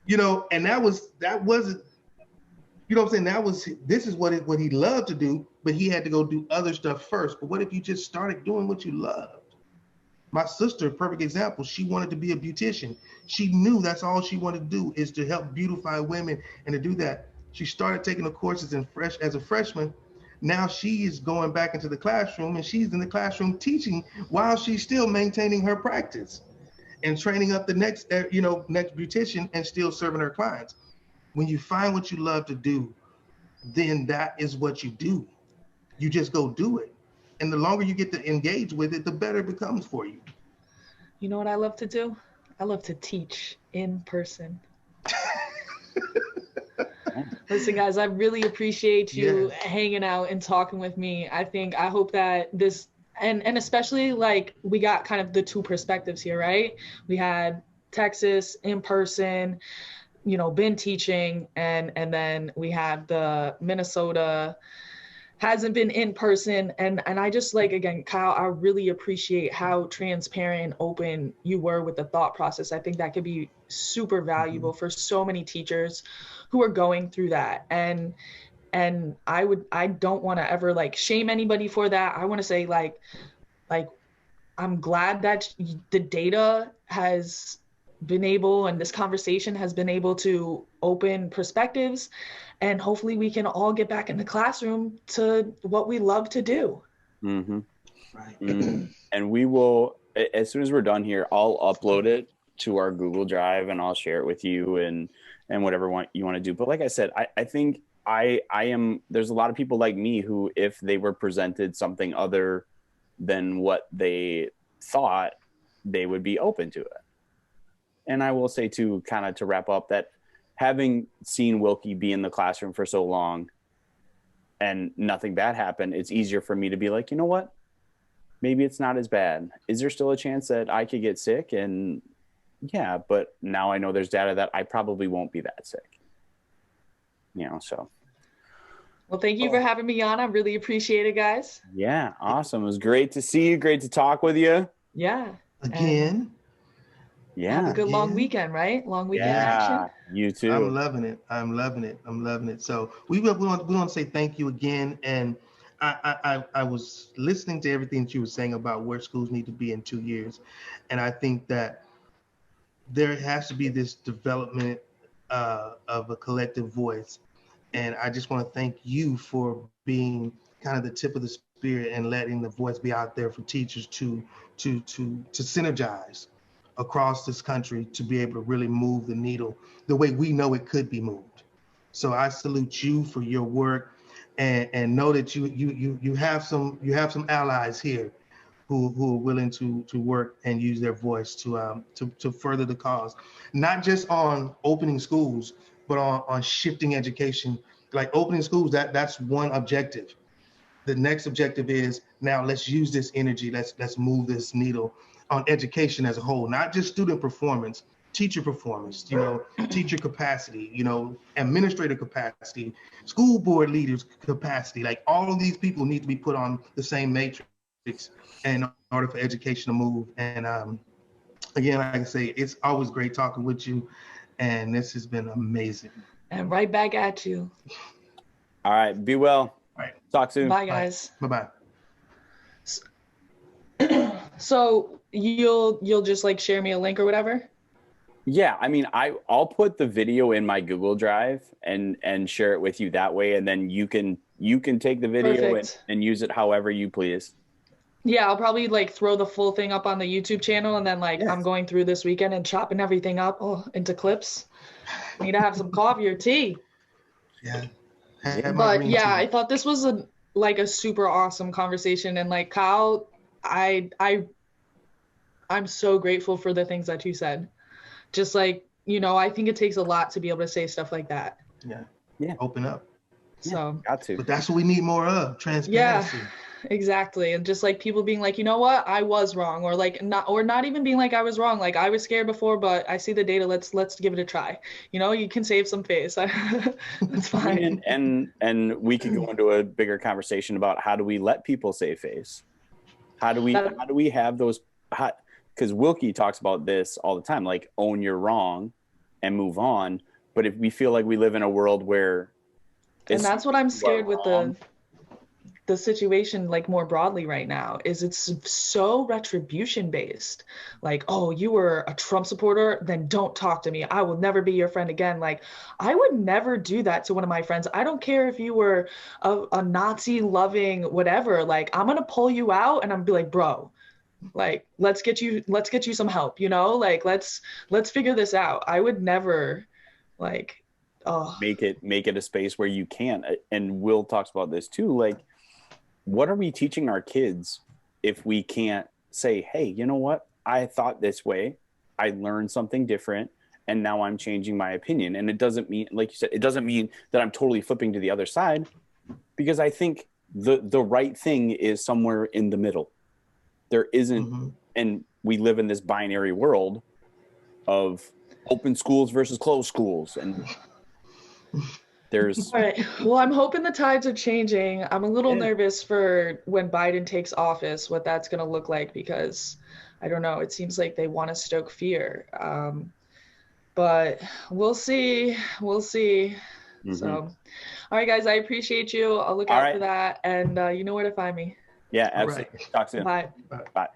you know, and that wasn't, you know what I'm saying? This is what he loved to do, but he had to go do other stuff first. But what if you just started doing what you loved? My sister, perfect example, she wanted to be a beautician. She knew that's all she wanted to do is to help beautify women. And to do that, she started taking the courses as a freshman. Now she is going back into the classroom, and she's in the classroom teaching while she's still maintaining her practice and training up the next beautician and still serving her clients. When you find what you love to do, then that is what you do. You just go do it. And the longer you get to engage with it, the better it becomes for you. You know what I love to do? I love to teach in person. Listen, guys, I really appreciate you hanging out and talking with me. I hope that this, and especially like we got kind of the two perspectives here, right? We had Texas in person, you know, been teaching, and then we have the Minnesota hasn't been in person. And I just like, again, Kyle, I really appreciate how transparent and open you were with the thought process. I think that could be super valuable for so many teachers who are going through that. And I don't want to ever like shame anybody for that. I want to say like I'm glad that the data has been able, and this conversation has been able to open perspectives, and hopefully we can all get back in the classroom to what we love to do. Mm-hmm. Right. Mm-hmm. And we will, as soon as we're done here, I'll upload it to our Google Drive and I'll share it with you and whatever you want to do. But like I said, I think I am, there's a lot of people like me who, if they were presented something other than what they thought, they would be open to it. And I will say too, kind of to wrap up, that having seen Wilkie be in the classroom for so long and nothing bad happened, it's easier for me to be like, you know what? Maybe it's not as bad. Is there still a chance that I could get sick? And yeah, but now I know there's data that I probably won't be that sick. You know, so. Well, thank you for having me on. I really appreciate it, guys. Yeah, awesome. It was great to see you. Great to talk with you. Yeah. Again. Yeah. Have a good long weekend, right? Long weekend action. You too. I'm loving it. So we want to say thank you again. And I was listening to everything that you were saying about where schools need to be in 2 years. And I think that there has to be this development of a collective voice. And I just want to thank you for being kind of the tip of the spear and letting the voice be out there for teachers to synergize across this country to be able to really move the needle the way we know it could be moved. So I salute you for your work, and know that you have some allies here who are willing to work and use their voice to further the cause, not just on opening schools, but on shifting education. Like opening schools, that's one objective. The next objective is, now let's use this energy, let's move this needle on education as a whole, not just student performance, teacher performance, you know, teacher capacity, you know, administrator capacity, school board leaders capacity. Like all of these people need to be put on the same matrix in order for education to move. And again, like I say, it's always great talking with you, and this has been amazing. And right back at you. All right, be well. All right. Talk soon. Bye, guys. Bye-bye. So you'll just like share me a link or whatever? Yeah, I mean, I'll put the video in my Google Drive and share it with you that way, and then you can take the video and use it however you please. Yeah, I'll probably like throw the full thing up on the YouTube channel, and then like I'm going through this weekend and chopping everything up into clips. Need to have some coffee or tea. Yeah. But yeah, I thought this was a super awesome conversation, and like Kyle, I'm so grateful for the things that you said. Just like, you know, I think it takes a lot to be able to say stuff like that. Yeah. Open up. So got to. But that's what we need more of, transparency. Yeah, exactly. And just like people being like, you know what, I was wrong, or like not even being like I was wrong. Like I was scared before, but I see the data. Let's give it a try. You know, you can save some face. That's fine. And we can go into a bigger conversation about how do we let people save face? How do we have those? because Wilkie talks about this all the time, like own your wrong and move on. But if we feel like we live in a world where, and that's what I'm scared with wrong, the situation, like more broadly right now, is it's so retribution based. Like, oh, you were a Trump supporter, then don't talk to me, I will never be your friend again. Like, I would never do that to one of my friends. I don't care if you were a Nazi loving whatever. Like, I'm gonna pull you out and I'm be like, bro, like, let's get you some help, you know, like, let's figure this out. I would never, like, oh, make it a space where you can. And Will talks about this too, like, what are we teaching our kids if we can't say, hey, you know what, I thought this way, I learned something different, and now I'm changing my opinion. And it doesn't mean, like you said, it doesn't mean that I'm totally flipping to the other side, because I think the right thing is somewhere in the middle. There isn't, and we live in this binary world of open schools versus closed schools, and there's all right. Well, I'm hoping the tides are changing. I'm a little nervous for when Biden takes office, what that's going to look like, because I don't know. It seems like they want to stoke fear. But we'll see. We'll see. So, all right, guys, I appreciate you. I'll look out for that. And you know where to find me. Yeah, absolutely. Talk soon. Bye. Bye.